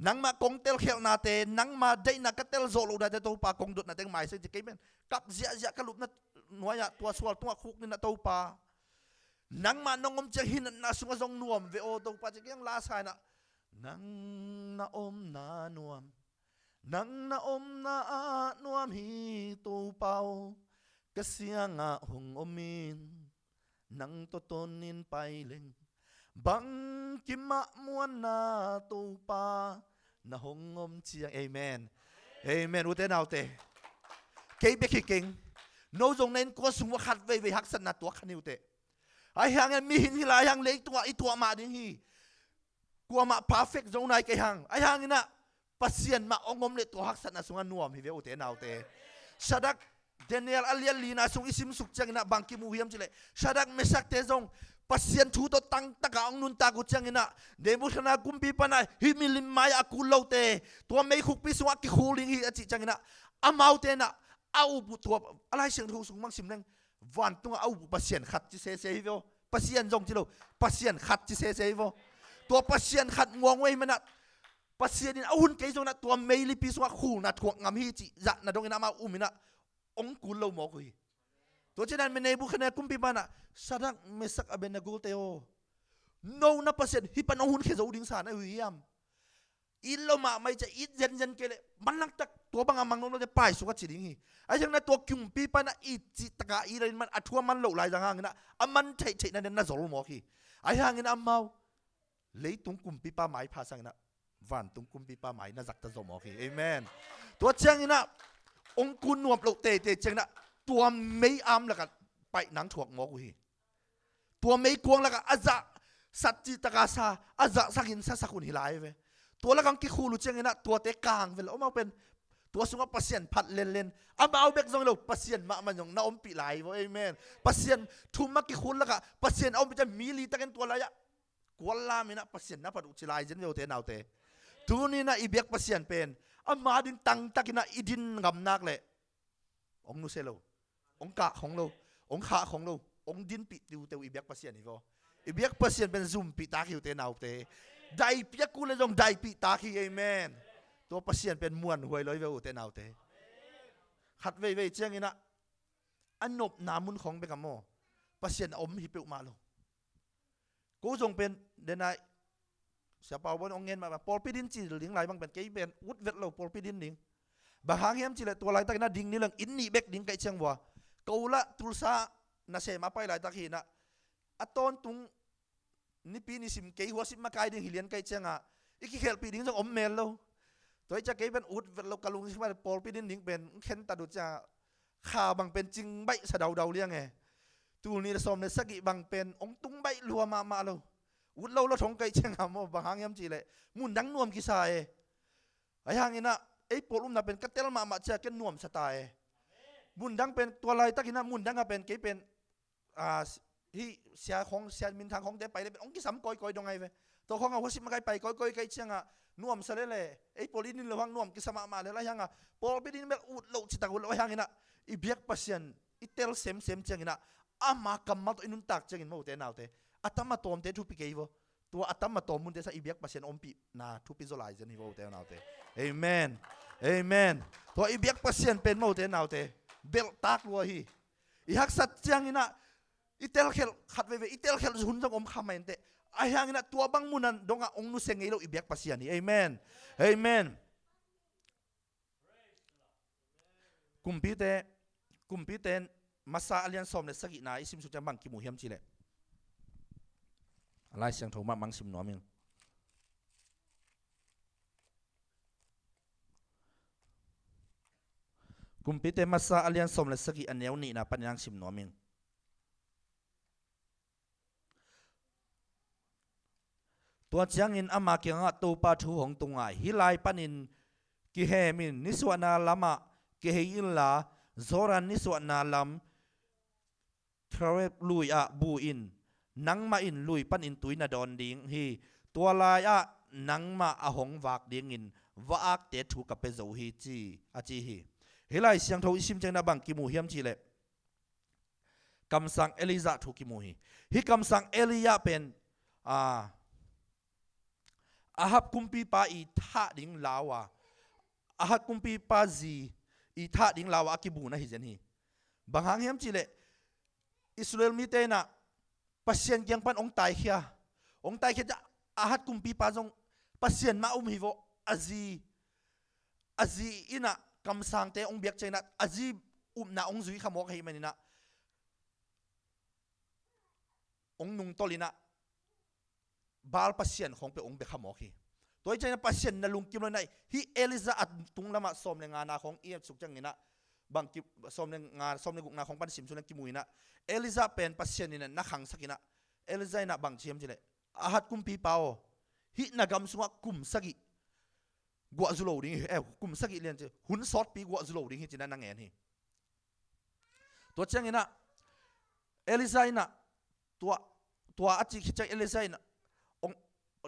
นังมากงเตลเขลนาเตนังมาได้นักเตลโซลูได้ตัวปลากงดุดนาเตงหมายซึ่งจะกี่เป็นกับเสียกระลุบนัดหน่วยตัวสวดตัวคุกนี่นาตัวปลานังมานงมจังหินนาสุงจงนวมวิโอตัวปลาจะยังลาสายนะนังนาอมนานวมนังนาอมนานวมฮีตัวเป่ากระเสียงหงอมินนังตัวตนนินไปเล็งบังกิมะมวนนาตูปานาหงงมเชียงเอเมนเอเมนอุเตนเอาเตเกย์เบคิเก่งโนจงเน้นกัวสุงวขัดไว้หักสนัดตัวขันิวเตไอ้หังมีหินที่ลายหังเล็กตัวไอตัวมาดิฮีกัวมาพาเฟกจงนายไก่หังไอ้หังนี่นะปัสเซียนมาองมเล็ตัวหักสนัดสุงนวมฮิเวอุเตนเอาเตชาดักเดนิเอลอาลียลีนาสุงอิซิมสุกจังนะบังกิมูฮิมจิเลชาดักเมสักเตจงปัสยันทูตตังตะกางนุนตากุจังนะเดมุขนากุมปีปนัยฮิมิลิมมายากุลเตตัวไม่คุกปีสวักกิคูลิงฮิอจิจังนะอามาวเตนะเอาบุตัวอะไรเสียงทูสุงมังสิมเลงวันตัวเอาปัสยันขัดจิเซเซฮิโวปัสยันจงจิโลปัสยันขัดจิเซเซฮิโวตัวปัสยันขัดงวงไว้มันนะ ปัสเซียนินอาหุ่นเกยจงนะตัวเมลิปิสว่าคู่นะถ่วงงามฮีจิจะนะดงอินามาอุมินะองกุลเราหมอกุยตัวเช่นนั้นเมเนบุคเนกุมปิบานะสักเมสักอเบนกูเตโอโนนะปัสเซียนฮิปันอาหุ่นเขจอุดิงสานไอวิยามอินเรามาไม่จะอินยันเกลมันนักตักตัวบางมังเราจะไปสุขจิดิงฮีไอ้ยังนั้นตัวกุมปิบานะอิจิตกาอีเรนมันอัฐวมันเหลวไหลจังหังนะอามันเฉยๆนั่นน่ะจะรู้หมอฮีไอ้หังนั้นอามาเลยตุงกุมปิปาไม้ภาษานะวันตุงกุมปิปาไม้น่าจักตะจมโอเคเอเมนตัวเชียงนี่นะองคุณนวมเราเตะเชียงนะตัวไม่อ้ำแล้วกันไปหนังถ่วงหมอกุยตัวไม่กวงแล้วกันอาจะสัจจิตกาซาอาจะสักินสักคนหิลายเว้ยตัวแล้วกันกิคูลุเชียงนี่นะตัวเตะกลางเว้ยแล้วมาเป็นตัวสุงปัสเซียนพัดเล่นอามาเอาเบกซองเราปัสเซียนมามันยองน่าอมปีไหลเว้ยเอเมนปัสเซียนทุ่มมากิคูแล้วกันปัสเซียนเอาไปจะมีลีตะกันตัวอะไรอะกวลามินะปัสเซียนนะพัดอุจลายเจนเวลเตนเอาเตทุนี่นะอีเบียกปัสเซียนเป็นอามาดินตังตักินะอีดินงำนักเลยองนุเซโลองกะของเราองขาของเราองดินปิดอยู่เตวอีเบียกปัสเซียนนี่ก็อีเบียกปัสเซียนเป็นซุ่มปิตาคิวเตนเอาเตได้เปียกูเลยจงได้ปิตาคิวเอเมนตัวปัสเซียนเป็นมวนหวยลอยเวลเตนเอาเตขัดเว่ยเจียงนี่นะอันนบนามุนของเบกามโมปัสเซียนอมฮิเปอุมาโลกูจงเป็นเดนายเสียเปล่าบนองเงินมาปอลปิดินจีหลิงไหลบางเป็นเกยเป็นวุดเวทเราปอลปิดินหนิงบางหางเฮียมจีเลยตัวไหลตะกินดิ่งนี่เรื่องอินนี่เบกดิ่งไก่เชียงวัวกูละตุลซานาเซมาไปไหลตะกี้นะอัตอนตุงนี่ปีนี่สิมเกยหัวสิมมาไกดิ่งหิเลียนไก่เชียงอ่ะอีกขี้เขลปีดิ่งจะอมเมลเราตัวจะเกยเป็นอุดเวทเรากะลุงสิว่าปอลปิดินดิ่งเป็นเข็นตัดดูจะข่าวบางเป็นจริงใบสะเดาเลี้ยงไงตูนี่สมในสกิบางเป็นองตุงใบรัวมาเราอุดเราทงไก่เชียงหามบางหางยำจีเลยมุนดังนวมกิสายไอ้หางนี่นะไอ้ปลุมน่ะเป็นกัตเตลมาเจอกันนวมสไตล์มุนดังเป็นตัวลายตะกี้นะมุนดังก็เป็นเกยเป็นที่เสียของเสียมินทางของเตไปเลยเป็นองค์กิสัมก้อยตรงไงเว้ยตัวของเอาหัวสิมาไกไปก้อยไก่เชียงอ่ะนวมซะเลยไอ้ปลินินระวังนวมกิสมาเลยแล้วยังอ่ะปลินินแบบอุดเราจิตตะกุลไอ้หางนี่นะอีเบียกปัสเซียนอีเตลเซมเจียงนี่นะอามากัมมาตัวอินุนตักเจียงอินมาอุเตนเอาเตอัตมาตอมเตทุปิเกย์วะตัวอัตมาตอมมุนเตสอีเบียกปัสเซียนอมปีนาทุปิโซไลเจนี่วะอุเตนเอาเตเอเมนเอเมนตัวอีเบียกปัสเซียนเป็นมาอุเตนเอาเตเบลตักวัวฮีอีฮักสัตเจียงนี่นะอีเตลเคลขัดเวอีเตลเคลหุ่นจังอมคำไม่เตไอ้ยังนี่นะตัวบังมุนันดงอ่ะองนุเซงเอโลอีเบียกปัสเซียนนี่เอเมนเอเมนกุมพีเตนมาซาเลียนสมในสกินาอิสิมสุจังบังกิมูเฮียมจีเลอะไรเสียงโทมามังสิมหนอมิงกุมพิเตมาซาเลียนสมในสกิอันเนียวนี่นะปัญญาสิมหนอมิงตัวเจียงอินอามาเกียงะตูปาทูของตรงไงฮิไลปันินกิเฮมินนิสวนาลามะกิเฮอินลาโซรันนิสวนาลามทรเวลุยอะบูอินนังมาอินลุยปันอินตุยนาดอนดิงฮีตัวลายอะนังมาอะหงวากดิงอินวากเตถูกับเปโซฮีจีอาจีฮีฮิไลเสียงทวิชิมเจงนาบังกิมูเฮียมจีเลคำสั่งเอลิซาถูกกิมูฮีคำสั่งเอลียาเป็นอาฮับกุมปีปาอีท่าดิงลาวะอาฮับกุมปีปาซีอีท่าดิงลาวะกิบูนะฮิเจนฮีบางหางเฮียมจีเลอิสราเอลมีเตนะปัสเซียนยังปันองตายเขียจะอาฮัดกุมปีปาจงปัสเซียนมาฮิโวอาซีอินะคำสั่งเตองเบียกใจนะอาซีนาองซุยขโมกให้มันนะองนุงตอลินะบาลปัสเซียนของเปองเบียกขโมกให้ตัวใจนะปัสเซียนนะลุงกิมเลยนะฮิเอลิซาอัดตุงละมาสมในงานนาของเอียสุกจังนี่นะบางกิสมในงานสมในกุกนาของปันสิมสุนักกิมุยนะเอลิซาเป็นปัสเซียนนี่นะนักขังสักินะเอลิซานะบางเชียมจีเลยอาฮัดกุมปีเปาฮินากำสุงกุมสักิกัวจุโลดิ้งกุมสักิเลียนจีหุ่นซอดปีกัวจุโลดิ้งจีนั่นนางเงินฮีตัวเชียงนี่นะเอลิซานะตัวอาจิคิดใจเอลิซานะอง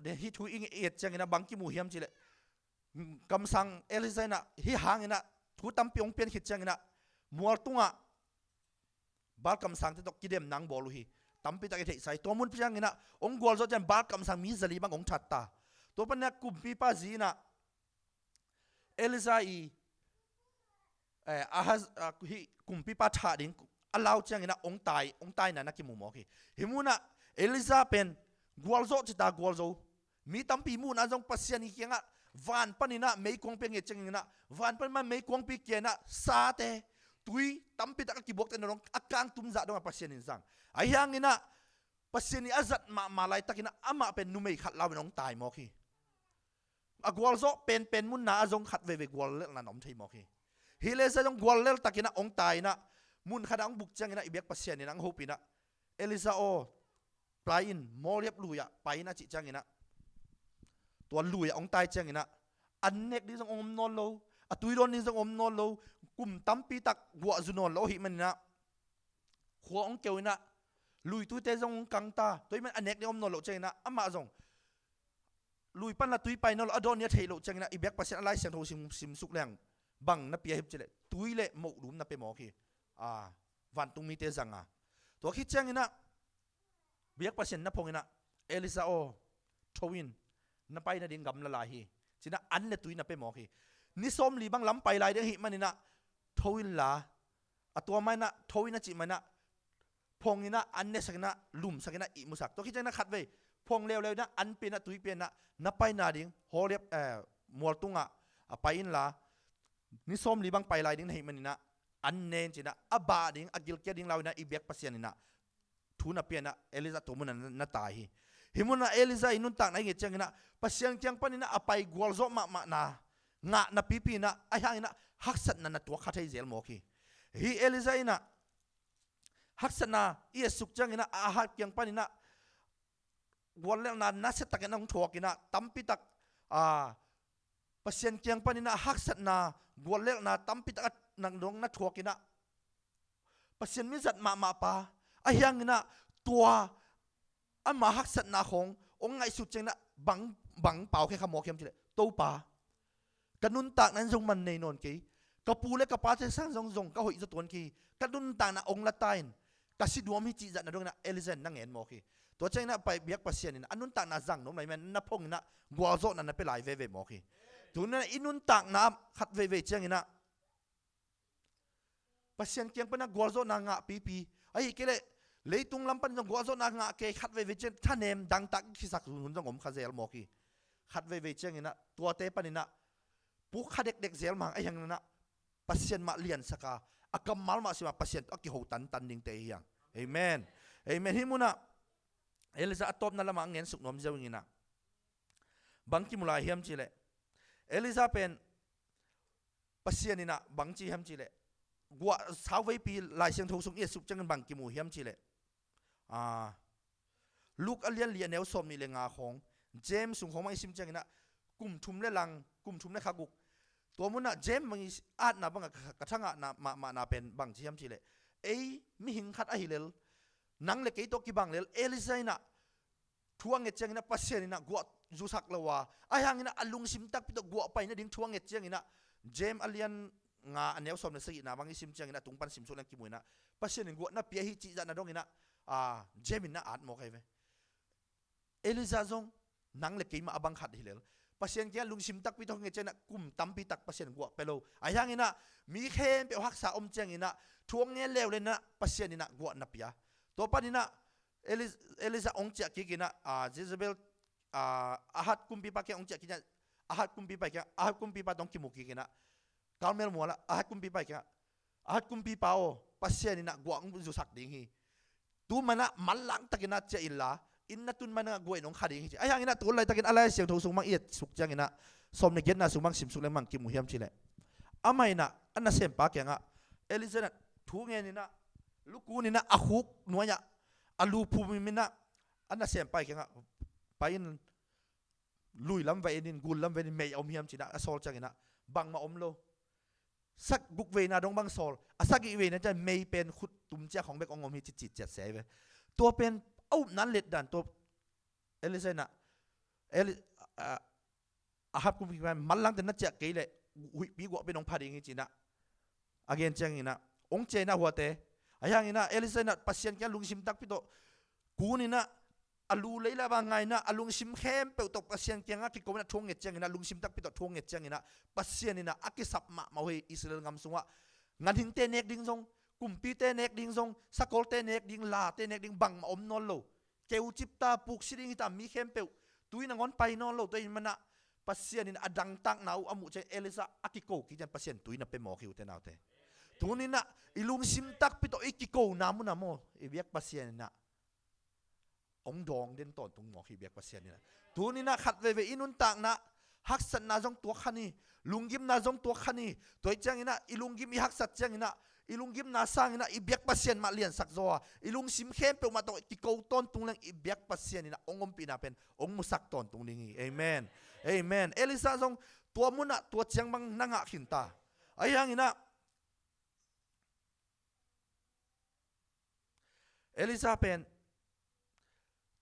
เดี๋ยวฮิทูอิงเอ็ดเชียงนี่นะบางกิมุเฮียมจีเลยคำสั่งเอลิซานะฮิหางนี่นะทุตัมปีองเปียนคิดเชียงนี่นะมัวตุงะบาลคำสั่งที่ตกกิเลมนังบอลูฮีตั้มปีตะเกตใส่ตัวมุนเพียงนี่นะองกวลโซจันบาลคำสั่งมีสลีบังองชัดตา ตัวปัญญากุมปีป้าจีน่ะเอลิซาอีอาฮัสกุมปีป้าชาดิงอลาวจังอินะองตายน่ะนักกิมุมโอเคหิมุนะเอลิซาเป็นกวลโซจิตากวลโซมีตั้มปีมูนะจงปัสยานิเกียงะวันปันนี่นะไม่กวงเปียงเงจังอินะวันปันมันไม่กวงปีเกียนะซาเตตุยตั้มปีตะกิบกเตนรองอาการตุมจะดงปัสยานิสังไอ้ยังอินะปัสยานิอาจัดมาลายตะกินะอามาเป็นนุ่มไม่ขัดลาวเป็นองตายโอเคกวลโซเป็นมุนนะจงขัดเวกวลเล่นนั่นอมทีโอเคฮิเลซจงกวลเล่นตะกินะองตายนะมุนขดังบุกจังอินะอิเบียกปัสยานินังฮูปินะเอลิซาโอปลายอินโมเรียบลุยไปนะจิจังอินะตัวลุยองตายจังอินะอันเน็กนี่จงอมนอนโลตุยโดนนี่จงอมนอนโลกุมตั้มปีตักกัวจุนนโลหิมันนะขัวองเกวนะลุยตุยเตจงกังตาตุยมันอันเน็กนี่อมนอนโลจังอินะอามาจงลุยปั้นละตุยไปนอนอดอนเนี่ยเทโลจังอินะอิเบียกปัสยาอะไรเสียงโทซิมสุกแรงบังนับเปียหิบเจเลตุยเละหมกดุมนับเปหมอคีวันตุงมีเตจังตัวคิดจังอินะเบียกปัสยานับพงอินะเอลิซาโอทวินนับไปนัดดิ้งกำละลายจีน่ะอันเนี่ยตุยนับเปหมอคีนิสมลีบังล้ำไปลายเดียหิมันนี่นะทวินละตัวไม่นะทวินนะจิมันนะพงนี่นะอันเนี่ยสักนะลุ่มสักนะอิมุสักตัวคิดจังนะขัดไว้พงเร็วๆนะอันเป็นนะตุยเป็นนะนับไปนาดิ้งฮอเรียบมัวตุงไปอินละนิสมลีบังไปลายดิ้งหิมันนี่นะอันเนนจีน่ะอับบาดิ้งอักิลเกียดิ้งเรานะอีเบียกปัสยานี่นะทุนนับเป็นนะเอลิซาตัวมันน่ะตายหิมุนะเอลิซาอินุนตังนะเงี้ยจังนะปัสยานจังปนินะอไปกวลโซมานะงะนะปีนะไอ้ยังนะฮักษณะนะตัวขัดให้เซลโมกีฮีเอลิซาอินะฮักษณะเอียสุกจังนะอาหักยังปนินะกวลเลนะนัสตักนะงทัวกินะตั้มปีตักปัสยานจังปนินะฮักษณะกวลเลนะตั้มปีตักนังดงนะทัวกินะปัสยานมิจัดมาปาไอ้ยังนะตัวอันมาฮักษณะขององค์ไงสุดจังนะบังเป่าแค่ขโมยเข้มจีเลยโตปากันนุนตากนั้นทรงมันในนนกีกระปูและกระปาจะสร้างทรงก็หอยจะตัวกีกันนุนตากนะองค์ละตายกสิดวมิจิจัดนะดวงนะเอลิเซนนั่งเห็นโมกีตัวใจนะไปเบียกปัสเซียนนะอันนุนตากนะจังน้องไหนมันนับพงนะกัวโซนั่นนะไปหลายเวโมกีตัวนั้นอินุนตากนะขัดเวจังนะปัสเซียนเกียงเป็นนะกัวโซนางะปีไอ้เกล้เลยตุงลำปันจงกัวโซนางะเกยขัดเวจังท่านเนมดังตักคิสักหุ่นจงอมขเซลโมกีขัดเวจังนะตัวเตปันนะปุ๊กขัดเด็กเซลมังไอ้ยังนั้นนะปัสเซียนมาเลียนสักอากำมัลมาสิมาปัสเซียนอักกิโหตันดิ่งเตยยังเอเมนฮิมุนะเอลิซาตบนั่นละมังเงินสุกนมเจ้าอย่างนี้นะบังกิมุลาเฮียมจีเลเอลิซาเป็นปัสเซียนนี่นะบังจีเฮียมจีเลกัวสาวไว้ปีลายเสียงทงสุกเอสุกจังกันบังกิมุเฮียมจีเลลูกอเลียนเลียนแนวสมนี่เลงาของเจมสุงของไม่ซิมจังนะกุมทุมเลลังกุมทุมเลขากุกตัวมุนนะเจมมังอาดนะบังกระทั่งนะมานาเป็นบังเชียมจีเลมีหิงขัดอหิเลลนังเล็กไอโตกิบังเลลเอลิซานะทวงเงจังนะปัสเซียนนะกัวจูสักละวะไอ้ยังนะอลุงซิมตักปิดกัวไปนะดิ้งทวงเงจังนะเจมอเลียนงาอันเนี้ยสมนะสินะบังซิมจังนะตุงปันซิมสุนันกิมุยนะปัสเซียนกัวนะเปียฮิจิจันนะดงนะเจมินนะอาดโมกไอเวเอลิซาจงนังเล็กไอมาบังขัดหิเลลปัสเซียนแกลุงซิมตักพิทองเงจนะกุมตั้มพิตักปัสเซียนกัวไปโลไอ้ยังนะมีเข้มเปียวฮักษาอมเจงนะทวงเงี้ยเลวเลยนะปัสเซียนนะกัวนับยาตัวปานี่นะเอลิซาองเจกิกินะเจซเบลอาหัดกุมปีปะแกองเจกินะอาหัดกุมปีปะแกอาหัดกุมปีปะต้องกิมุกิกินะกาลเมลมัวละอาหัดกุมปีปะแกอาหัดกุมปีปะโอปัสเซียนนะกัวองจุสักดิ่งฮีตัวมันนะมันหลังตะกินะเจอิลลาอินนัตุนมันงวยน้องขาดีจริงไอ้ยังอินนัตุนอะไรตะกินอะไรเสียงทูสุงมังเอียดสุกจังอินนะสมในเกณฑ์นะสุงมังสิมสุกเลยมังกิมุเฮียมชิเลอาไม่นะอันนั้นเสียงปากยังอ่ะเอลิซานะทูเงี้ยนี่นะลูกกูนี่นะอาคุกนัวยะอาลูพูมินะอันนั้นเสียงปากยังอ่ะไปลุยลำเวนินกุลลำเวนินไม่เอาเฮียมชินะสอลจังอินนะบังมาอมโลสักบุกเวนะดงบังสอลสักอีเวนะจะไม่เป็นขุดตุ่มเจ้าของเบกองอมีจิตเจ็ดเสียไปตัวเป็นเอานั้นเล็ดดันตัวเอลิซานะอาฮับกุมพิมมันลังแต่นัดเจาะเกยเลยปีกว่าเป็นองค์พาดิงจีนะอาเกนจังอินะองค์เจนะหัวเตะอายังอินะเอลิซานะปัสเซียนแกลุงซิมตักพิโตกูนี่นะ อลูเลยละบางไงนะอลุงซิมเข้มเปิดตกปัสยันเกียงอ่ะกิโกนะทวงเงจังนะลุงซิมตักปิดทวงเงจังนะปัสยันนี่นะอากิสับมาเฮอิสราเอลงำสงะงานหิงเตเนกดิ้งซงกุมปีเตเนกดิ้งซงสกอลเตเนกดิ้งลาเตเนกดิ้งบังมาอมนอลโลเกวจิบตาปุกสิริงตามีเข้มเปิดตุยนังอนไปนอลโลตัวอินมันนะปัสยันนี่อดังตักนาวอามุเจเอลิซาอากิโกกิจันปัสยันตุยนับเป็นหมอคิวเตนาวเตตัวนี้นะอิลุงซิมตักปิดอิกิโกนามุนาโมอิเบียกปัสยันนะองดองเด่นต้นตรงหมอขีเบียกปัสยันนี่นะตัวนี้นะขัดเวอินุนต่างนะฮักสันนาจงตัวขันนี่ลุงกิมนาจงตัวขันนี่ตัวจังนี่นะอีลุงกิมอีฮักสัตจังนี่นะอีลุงกิมนาสร้างนี่นะอีเบียกปัสยันมาเลียนสักโซอีลุงซิมเข้มเปิดมาตัวกิโกต้นตรงนั้นอีเบียกปัสยันนี่นะองอมปีนาเป็นองมุสักต้นตรงนี้เอเมนเอเมนเอลิซาจงตัวมุนะตัวจังบังนังหักขินตาไอ้ยังนี่นะเอลิซาเป็น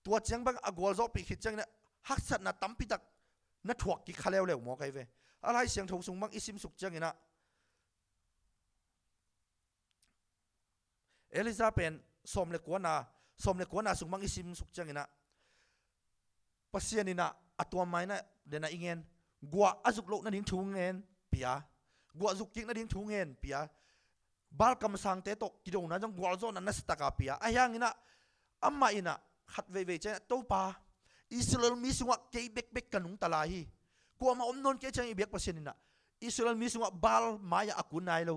ตัวเจียงบังอากวลโซปีขิดจังเนี่ยฮักสัตนะตั้มปิดักนัดถวกกิขะเลวเลวหมอไกเวอะไรเสียงทงสุงบังอิซิมสุกจังนะเอลิซาเป็นสมเลกวนาสุงบังอิซิมสุกจังนะปัสยานินะอัตัวไม้นะเดน่าอิงเงินกัวอาจุกโลนั่นดิ้งทูเงินปียกัวจุกจิกนั่นดิ้งทูเงินปียบาลกำสังเตตกิโดนะจังกัวโซนั่นนัสตะกาปียไอ้ยังนะอัมมาอินะขัดเวเจตัวป่าอิสราเอลมีสุงะเกย์เบกกันนุงตลาฮีกัวมาอมนนเกย์จังอีเบกปัสยันนะอิสราเอลมีสุงะบาลมายาอากุนไนโล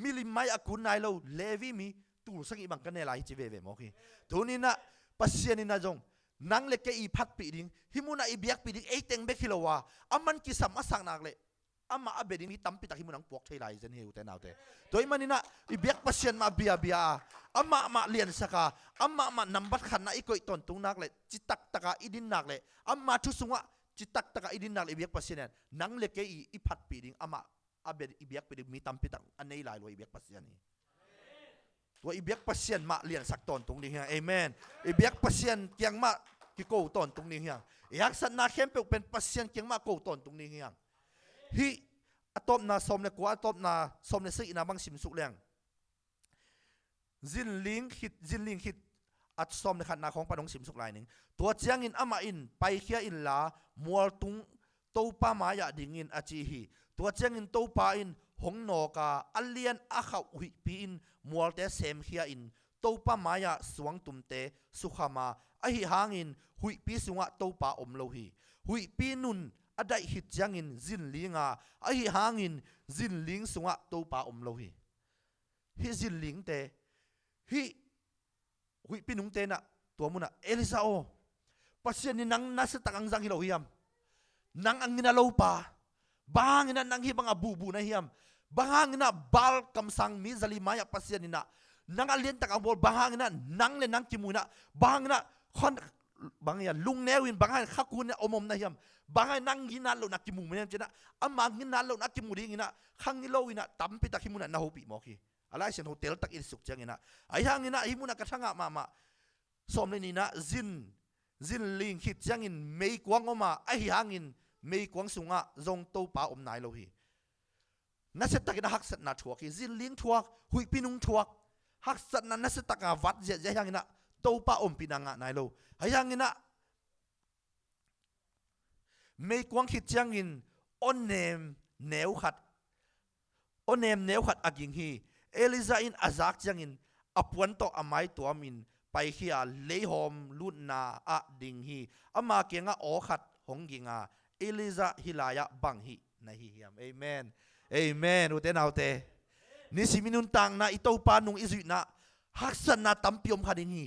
มิลิมายาอากุนไนโลเลวีมีตูสังอีบังกันเนลาฮีจีเวโมกีตัวนี้นะปัสยันนะจงนังเล็กเกย์พัดปีดิ้งฮิมุนะอีเบกปีดิ้งเอเต็งเบกฮิโลวาอามันกิสัมมาสังนักเลยอามาอาเบดิ้งมีตั้มปีตาฮิมุนังปวกเทลายเจนเฮวเตนเอาเตตัวมันนี่นะอีเบกปัสยันมาเบียอามาเลียนสักาอามานับบัตรขันนะอีกอยตนตุงนักเลยจิตตักตะกาอิดินนักเลยอามาทุสุงะจิตตักตะกาอิดินนักเลยอีเบียกปัสยันนังเล็กเกย์อีพัดปีดิ้งอามาอาเบอีเบียกปีดิ้งมีตั้มปีตังอันนี้ลายเลยอีเบียกปัสยันนี่ตัวอีเบียกปัสยันมาเลียนสักตนตรงนี้เฮะเอเมนอีเบียกปัสยันเกียงมากิโกตนตรงนี้เฮะอยากสันนาเข้มเป็นปัสยันเกียงมาโกตนตรงนี้เฮะฮีอตบนาสมเลกัวอตบนาสมเลสินาบังสิมสุกเลียงจินลิงคิดอัดสมในขันนาของปนงสิมสุกลายหนึ่งตัวเจียงอินอามาอินไปเขียอินลามัวตุงโตปามายาดิ่งอินอาจีฮีตัวเจียงอินโตปาอินหงนอกาอัลเลียนอาขาวหุยปีอินมัวเตเซมเขียอินโตปามายาสวงตุมเตสุขามาไอหิหางอินหุยปีสุงะโตปาอมโลฮีหุยปีนุนอได้หิดเจียงอินจินลิงาไอหิหางอินจินลิงสุงะโตปาอมโลฮีฮิจินลิงเตฮีหุยปีนุงเตนะตัวมุนะเอลิซาโอปัสยันนี่นังนัสตักอังจังฮิโลฮิยมนังอังกินาโลปาบางอินะนังฮิบังอบูนะฮิยมบางอินะบาลกำสังมิซาลิมายาปัสยันนี่นะนังอเลียนตักอังบอลบางอินะนังเลนังกิมุนะบางอินะคอนบางอย่างลุงเนวินบางอินะขักุนเนี่ยอมนะฮิยมบางอินะนังกินาโลนักกิมุเหมือนกันนะอามากินาโลนักกิมุดิ้งอินะขังกิโลอินะตั้มปิตากิมุนะนาโฮปิโมกีอะไรเช่นโฮเทลตักอินสุกจังอินะไอ้ยังอินะฮิมุนะกระทั่งมาสมเลยนี่นะจินลิงคิดจังอินไม่กวางออกมาไอ้ยังอินไม่กวางสุงะจงโตปาอมนายโลฮีนัสตักอินะฮักสัตนาทัวกีจินลิงทัวหุยปีนุงทัวฮักสัตนัสตักอาวัดเจยังอินะโตปาอมปีนังะนายโลไอ้ยังอินะไม่กวางคิดจังอินออนเนมเนวขัดอากิงฮีเอลิซาอินอาซักจังอินอปวันโตอามายตัวมินไปเขียเลหอมลุนนาอะดิงฮีอามาเกียงะโอขัดหงกิงาเอลิซาฮิลายะบังฮีนะฮียามเอเมนเอเมนอุเตนเอาเตนิสิมินุนตังนาอิโตปานุงอิซุนะฮักสันนาตัมปิอมขัดิงฮี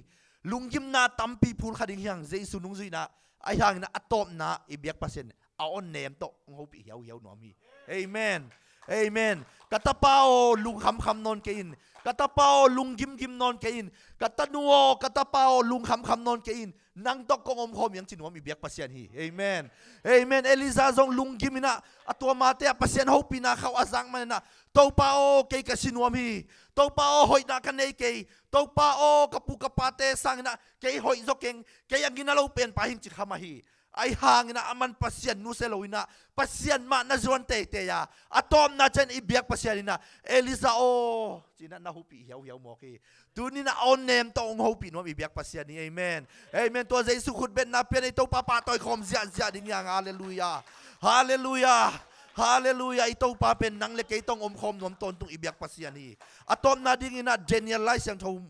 ลุงยิมนาตัมปีพูลขัดิงยังเจสุนุงซุยนะไอ้ยังนะอัตโตมนะอิเบียกปัสเซนเอาออนเนมโตงหูปีเหียวหนอมีเอเมนเอเมนกะตะเปาลุงคำนนเกินกะตะเปาลุงกิมนนเกินกะตะนัวกะตะเปาลุงคำนนเกินนังตกกงอมคมยังจินวมีเบียกปัสเซียนฮีเอเมนเอเมนเอลิซาซงลุงกิมินะอัตัวมาเตะปัสเซียนหูปีนาเขาอาซังมันนะโตเปาเกยกะสินวมีโตเปาหอยนากันเนเกยโตเปากะปูกะปาเตสังนะเกยหอยซอกเกงเกยยังกินนาโลเป็นปาหินจิขามาฮี ai hangina aman pasien nu seloina pasien ma na zon te ya atom na chen ibiak pasianina Eliza o china na hupi hiao mo ki tuni na on nem to ong hupi no ibiak pasiani amen amen to Jesus khut ben na pen to papa toy khom zia ding yang hallelujah hallelujah hallelujah ito pa pen nang le kay tong khom nom ton tung ibiak pasiani atom na ding ina Daniel lai sang thom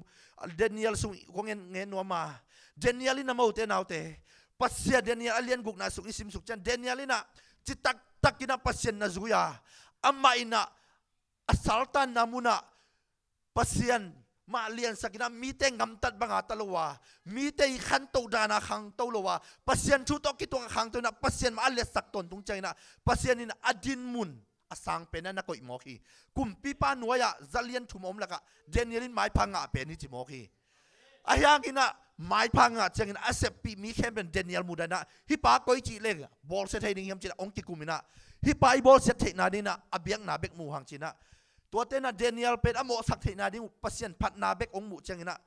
Daniel sung kongen ngen no ma Daniel ina mo te naute pasien Daniel alien guk na suk isim suk chan Daniel ina citak takina pasien na zuya amma ina asaltan namuna pasien ma alien sakina mite ngamtat banga talowa mite khanto dana khang tolowa pasien chu to kitu khang to na pasien ma ale sakton tung chaina pasien ina adin mun asang pena na koi moki kumpi pa nuaya zalian thumom laka Danielin mai phanga pe ni chimoki ayang ina mai phanga changin asep pi mi khem ben Daniel mudana hi pa koi chi le bol se thai ding yam chi ong ki kumina hi pa I bol se thai na dina abiang na bek mu hang china to te na Daniel pen amo sak thai na ding pasien phat na bek ong mu changina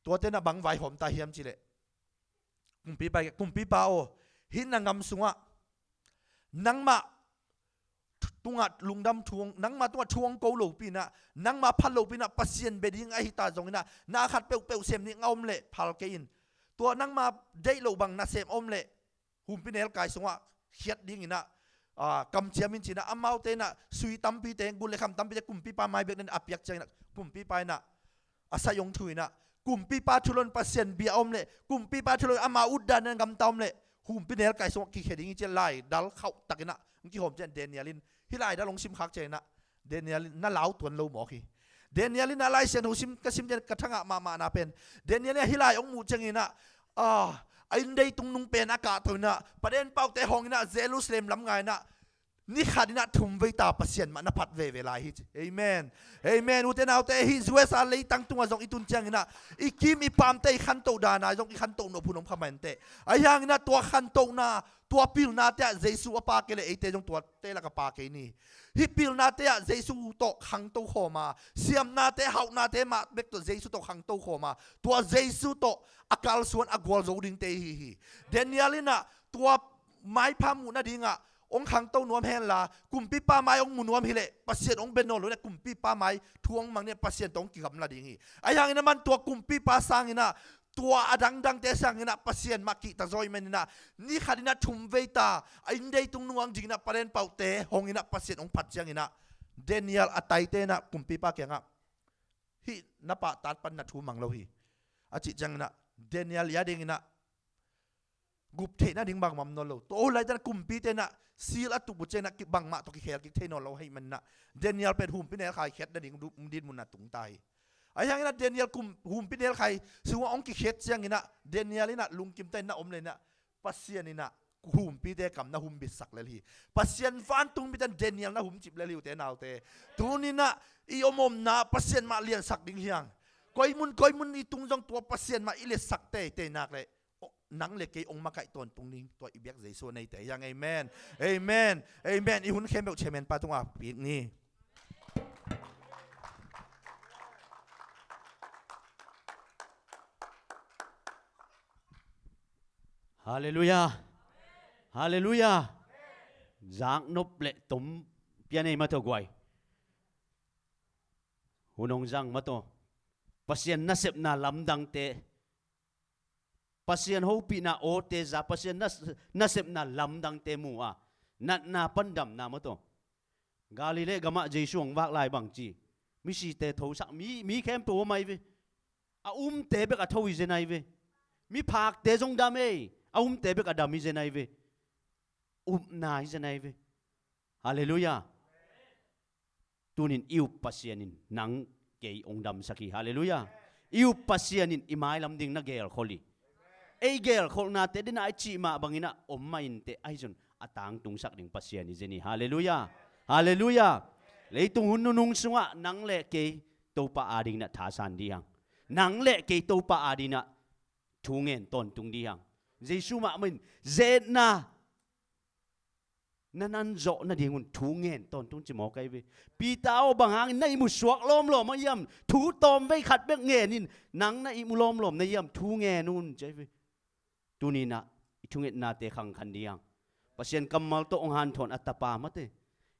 to te na bang vai hom ta hiam chi le kumpi pa o hin na ngam sunga nangma tunga lungdam thuang nangma tunga thuang ko lo pina nangma phal lo pina pasien beding a hita jongina na khat peu sem ni ngom le phal ke in to nangma dei lo bang na sem om le hum pinel kai sunga khiat ding ina kam chiamin china amau te na sui tampi te gul le kham tampi te kumpi pa mai bek nen apyak chang na kumpi pa na asayong thuina kumpi pa thulon pasien bi om le kumpi pa thulon ama uddan nan gam tom le hum pinel kai sunga ki kheding che lai dal khau takina ki hom chen Danielin hilai da long sim khak chena Danielin na lau tuan lo mo ki Danielin na lai sen hu sim ka sim chen ka thanga ma na pen Danielin hilai ong mu chengina ain dei tung nung pen aka thoina paden pau te hongina Jerusalem lam ngai na ni khadina thum ve ta pasien ma na phat ve lai hi amen amen uten autte hi zuesa lei tang tunga jong itun changina ikim I pam te khan to dana jong I khan to no phunom khamente ayang na to khan to na tua pil na te Jesu apa ke le ete jong tua te la ka pa ke ni hi pil na te Jesu to khang to khoma siam na te hau na te ma bek to Jesu to khang to khoma tua Jesu to akal suan agwal zo ding te hi Danielina tua mai phamu na dinga ong khang to nuam hen la kumpi pa mai ong munuam hi le pasien ong benol le kumpi pa mai thuang mang ne pasien tong ki gam la ding hi ayang ina man tua kumpi pa sang ina tua adang dang te sang ina pasien maki ta zoi menina ni khadina thum veita aindei tung nuang jingna paren paute hongina pasien ong phat jang ina Daniel atai te na kumpi pa kenga hi na pa tat pan na thu mang lo hi achi jang na Daniel ya ding ina gup the na ding bang mam no lo to lai tan kumpi te na sil atu bu che na ki bang ma to ki khel ki the no lo hai man na Daniel pet hum pinel khai khet na ding din mun na tung tai ayang ina Daniel kum hum pinel khai suwa ong ki khet chang ina Daniel ina lungkim tai na om le na pasien ina hum pi te kam na hum bi sak le hi pasien fan tung bi tan Daniel na hum chip le liu te naw te tunina I omom na pasien ma lian sak ding hiang koi mun I tung jong to pasien ma ile sak te nak le nang le ke ong makai ton tung ning to ibiak Jesu nei te yang amen amen amen I hun khem beu chemen pa tung a pi ni Hallelujah Hallelujah Giang nộp lệ tống pianei mà thầu quay hunong giang mà to pasien na sep na lam dang te pasien ho pi na o te za pasien na sep na lam dang te mu a na pandam na mà to Galile gama Jesu ang vak lai bang chi mi si te thâu sak mi khem to mai ve a te be ka thâu je nai ve mi phak te jong dam e a te be ka dam je nai ve na je nai ve hallelujah tunin iu pasienin nang kei ong dam saki hallelujah iu pasienin imai lam ding na gel kholi ei gel khol na te dina chi ma bangina main te ai jon atang tung sak ding pasiani jeni hallelujah hallelujah leitung hun nung sunga nang le ke to pa ading na thasan diang nang le ke to pa adina thungen ton tung diang Jesu ma min zet na nan zo na dingun thungen ton tung chimo kai ve pi tao bang hang nei mu suak lom lom ma yam thu tom ve khat bek nge nin nang na i mu lom lom na yam thu nge nun chai ve tunina chung it na te khang khan diang pasien kamal to ong han thon atapa mate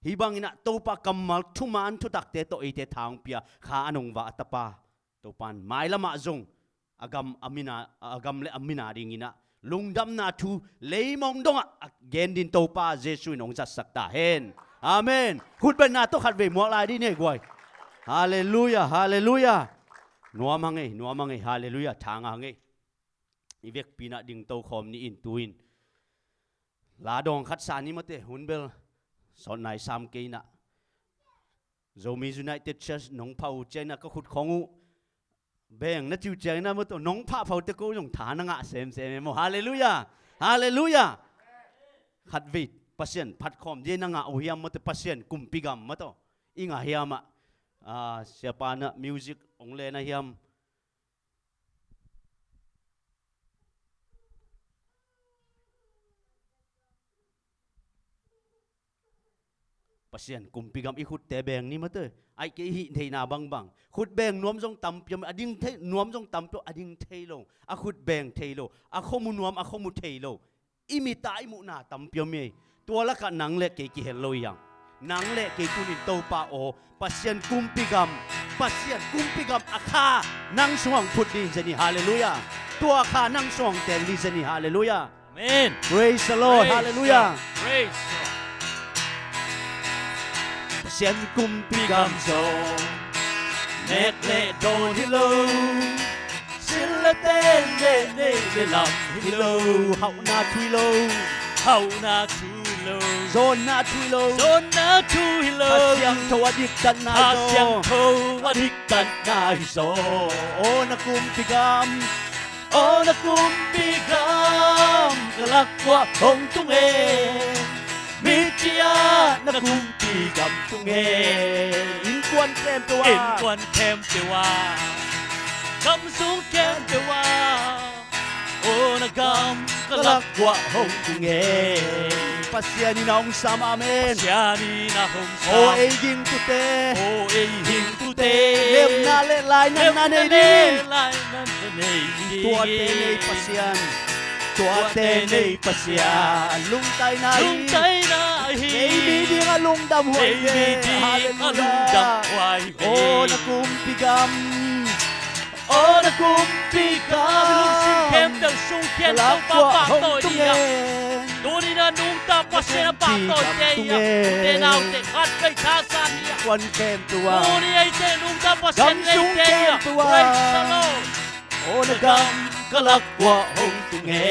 hibang ina to pa kamal thuman thu tak te to ite thang pia kha anong wa atapa to pan mai lama zong agam le amina ding ina lungdam na thu leimong donga gen din to pa jesu nong jat sakta hen amen khut ben na to khat ve mo lai di ne goi hallelujah hallelujah nuam hangai hallelujah thang hangai ivek pina ding to khom ni in tuin la dong khat sa ni mate hunbel son nai sam ke na zomi united church nong phau chena ka khut khongu beng na chu chena mo to nong pha phau te ko jong thana nga sem mo hallelujah hallelujah khat vi pasien phat khom je na nga o hiam mo te pasien kumpigam mo to inga hiama siapa na music ong le na hiam pasien kumpigam ikut te beng ni mate ai ke hi thei na bang khut beng nuam jong tam piam ading thei nuam jong tam to ading thei lo a khut beng thei lo a khomu nuam a khomu thei lo imi tai mu na tam piam me tua la ka nang le ke ki hel lo yang nang le ke tunin to pa o pasien kumpigam akha nang suang phut din jani hallelujah tua kha nang suang ten li jani hallelujah amen praise the lord Praise hallelujah praise pasien kumpigam so nek le don hello sila ten le lam hello hau na thui lo hau na tu lo zon na thui lo zon na tu lo pasiang thawa dik tan na asyang so tho adik tan na so o na kumpigam kalakwa hong tung e mitia na kumpigam tung e in kwan kem to in quan kem te wa kam sung kem te wa o na gam kalakwa hong tung e pasya ni naong sam amen siani na hong sa o e ging tu te o e hing tu te lem na le lai na na ne din lai na ne din tua te nei pasyan tua te nei pasyan lung tai na lung tai na hi baby di nga lung dam hoy baby di nga lung dam hoy o na kumpigam kem del sung kem del pa pa to dia doni na nung ta pa se na pa to dia te nau te khat kai tha sa dia kwan kem tua doni ai te nung ta pa se nei te dia praise the lord o na gam kalakwa hong tunge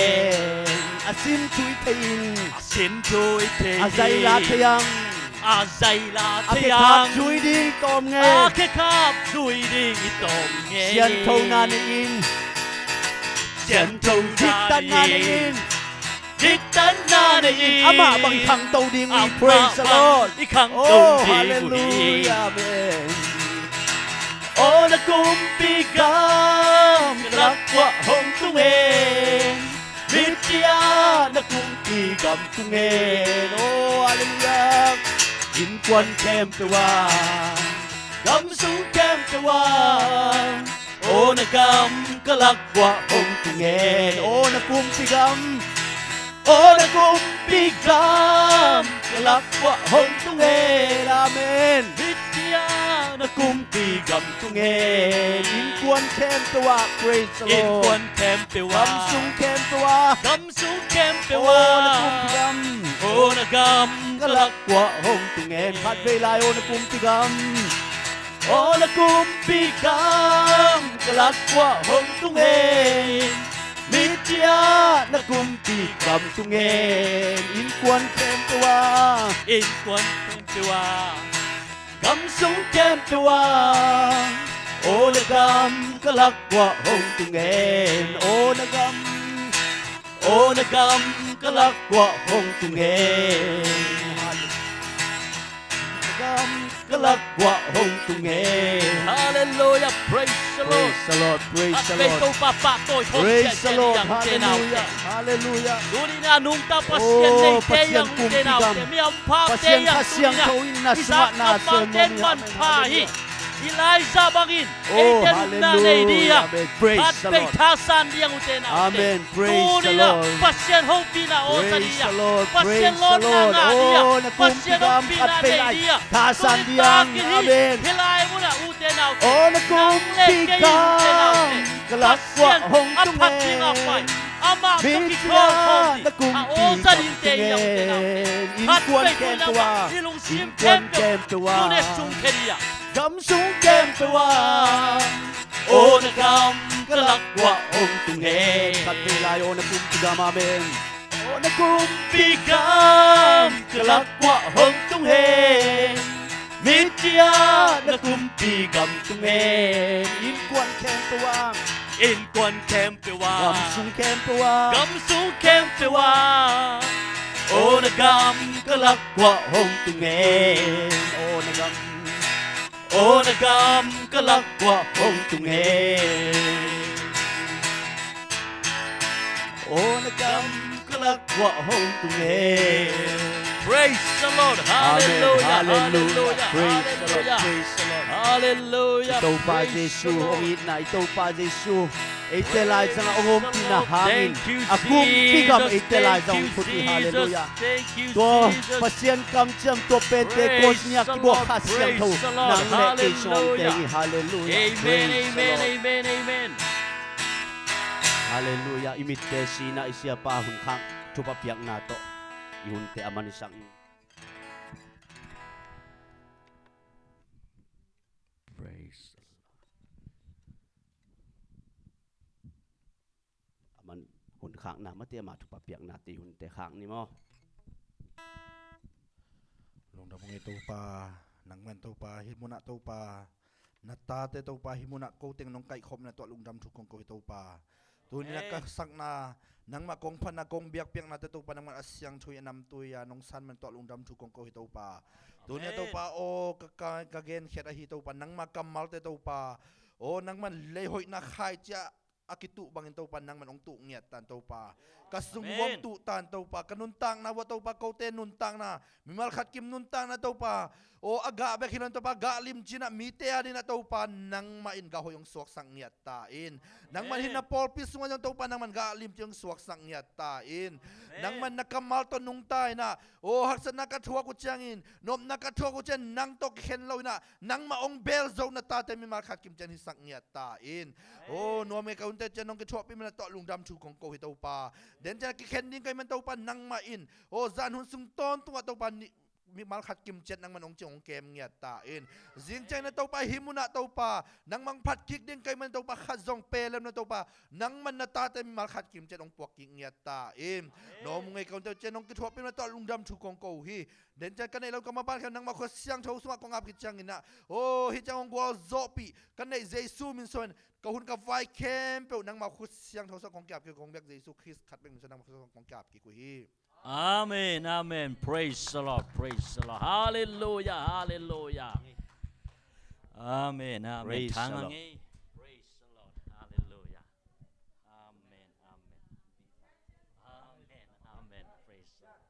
asim thui thein sin chui te azai la thayang azai la ake te khap yang chui di tom nge ake khap chui ding i tom nge sian thâu na ni in sian thâu dik tan na ni in dik tan na ni in ama bang thang tâu ding we praise the lord i khang oh tâu ding hallelujah amen o na kumpigam kalakwa hong tungen Mitya na kumpigam tungen oh hallelujah in kwan kem tua gam sung kem tua o na gam kalakwa hong tungen o na kumpigam kalakwa hong tungen amen Mitya na kumpigam tungen in kwan kem tua praise the in lord kwan kem te wa gam sung kem tua gam sung kem te o wa na kumpigam o na gam kalakwa hong tungen phat ve lai o na kumpigam o na kumpigam kalakwa hong tungen mitya na kumpigam tungen in kwan kem tua in kwan kem te wa gam sung kem tua o na gam kalakwa hong tungen o na gam kalakwa hong tungen gam kalakwa hong tungen hallelujah praise the lord praise the lord praise the at be to lord pa pa to thong praise the lord yang te nau te hallelujah hallelujah duni na nung ta pasien Oh, nei te pasien yang te nau kumpigam. te mi am pa te pasien yang kasiang duni na tawin na isa sumat na kapal ten sermon man pa hi Elijah bangin. Oh, Eden na hallelujah. dia. Amen. Praise At the kay Lord. tasan diyang uten na. Amen. Praise the Tunay na Lord. pasyan hope na o sa Praise dia. the Lord. Pasyan Praise the Lord na Lord. nga dia. Oh, Pasyan nakumpigam hope at na pilay. dia. Tasan Tunay diyang. takin, Amen. Hilay mo na uten na uten. Oh, nakumpigam. Kalakwa hong tungen. Ama Bitya pagkikol a o sa linte yang tenaw. nakumpigam. At Inkuan may kem kulang tuwa. ilong sim Inkuan kempe. kem tuwa. Tunes chung keria. Gamsung kem tuwa. O nagam kalakwa hong tungen. Katpilay o nakumpigam. Amen. O nakumpigam. Kalakwa hong tungen. Mitya nakumpigam tungen. Inkuan kem tuwa. Inkuan kempewa. Gamsung kem tuwa. Gamsung kempewa. O nagam kalakwa hong tungen. O nagam kalakwa hong tungen. O nagam kalakwa hong tungen. Praise the Lord. Hallelujah. Hallelujah. Praise the Lord. Hallelujah. Praise the Lord. Hallelujah. Ito pa Praise Jesu, the Lord. ongit na ito pa Jesu. Itelay sa nga ongom pinahangin. Thank you, Akong pigam Jesus. itelay sa Thank ong you, puti. Jesus. Hallelujah. Thank you, To Jesus. pasyan kam siyam to Pentecost Praise niya the kibo Lord. kasyam to. Praise the Lord. Nang lekisyon Hallelujah. tengi. Hallelujah. Amen, Praise the amen, Lord. amen, amen. Hallelujah. Imit tesi na isya pa hungkang tupapiak na to. Ihunte aman isang praise the Lord. Aman hungkang na mati ama tupapiak na ti hunte kang ni mo. Long da mong ito pa, nangman to pa, himuna to pa, natate to pa, himuna ko ting nung kay kom na to lungdam tukong ko ito pa. Tuloy na kasak na, nang makong pa na kong biyak-biyak na to pa nang asyang tuy anam tuya nung san man to lungdam tukong ko ito pa. Tuloy na to pa o kagen kaya hito pa, nang makamal to pa, o nang man lehoy na khay tiya, akitu bangin to pa nang manong tuungyat tan to pa. Kasungwang tu tan to pa, kanuntang na wato pa kote nuntang na, mimalkat kim nuntang na to pa, o aga ba kinon to pa, galim jina mite ani na to pa, nang main gaho yung suwak sang nyatain. Nang man hinapolpis mo yung to pa, nang man galim yung suwak sang nyatain. Nang man nakamalto nung tay na, o haksa nakatuwa ko tiyangin, nom nakatuwa ko tiyan, nang to kenlaw na, nang maong belzo na tatay mimalkat kim tiyan hisang nyatain. O no may kauntet tiyan nung kituwa pi na to lungdam chukong ko hitaw pa. Den tiyan kikending kay man to pa, nang main. O zan hunsung ton tunga to pa, malkat kim chet nang manong chong kem nyatain. Zingchay na to pa, himu na to pa, nang mangpatkik din kay man to pa, khazong pelem na to pa, nang man natatay malkat kim chet ong puaking nyatain. No mo ngay kauntet tiyan nung kituwa pi na to lungdam chukong ko hi. Den tiyan kanay lang kamaban ka nang makusyang to suma kong apit siyang ina. O hityang ong gwal zopi, kanay Jesu minson, kahun ka vai kempe nang makusyang to sa kong kiap kong biak Jesu Christ katbeng minson nang makusyang kong kiap kikuhi. Amen, amen. Praise the Lord, praise the Lord. Hallelujah, hallelujah. Amen, amen. Praise the Lord. Praise the Lord. Hallelujah. Amen, amen. Amen, amen. Praise the Lord.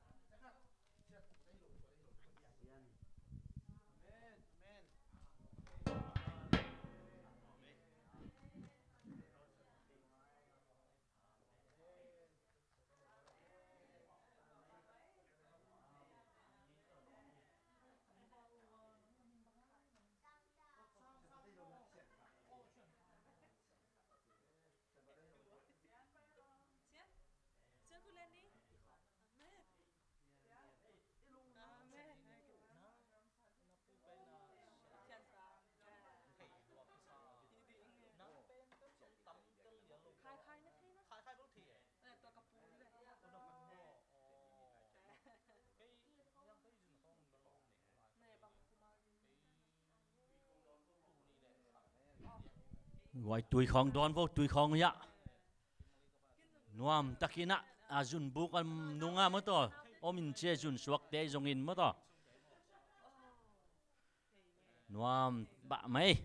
Gọi tuổi khong đón vô tuổi khong ya. Nuam takina azun bukan nunga mo to. Omin che jun suak te zongin mo to. Nuam ba mai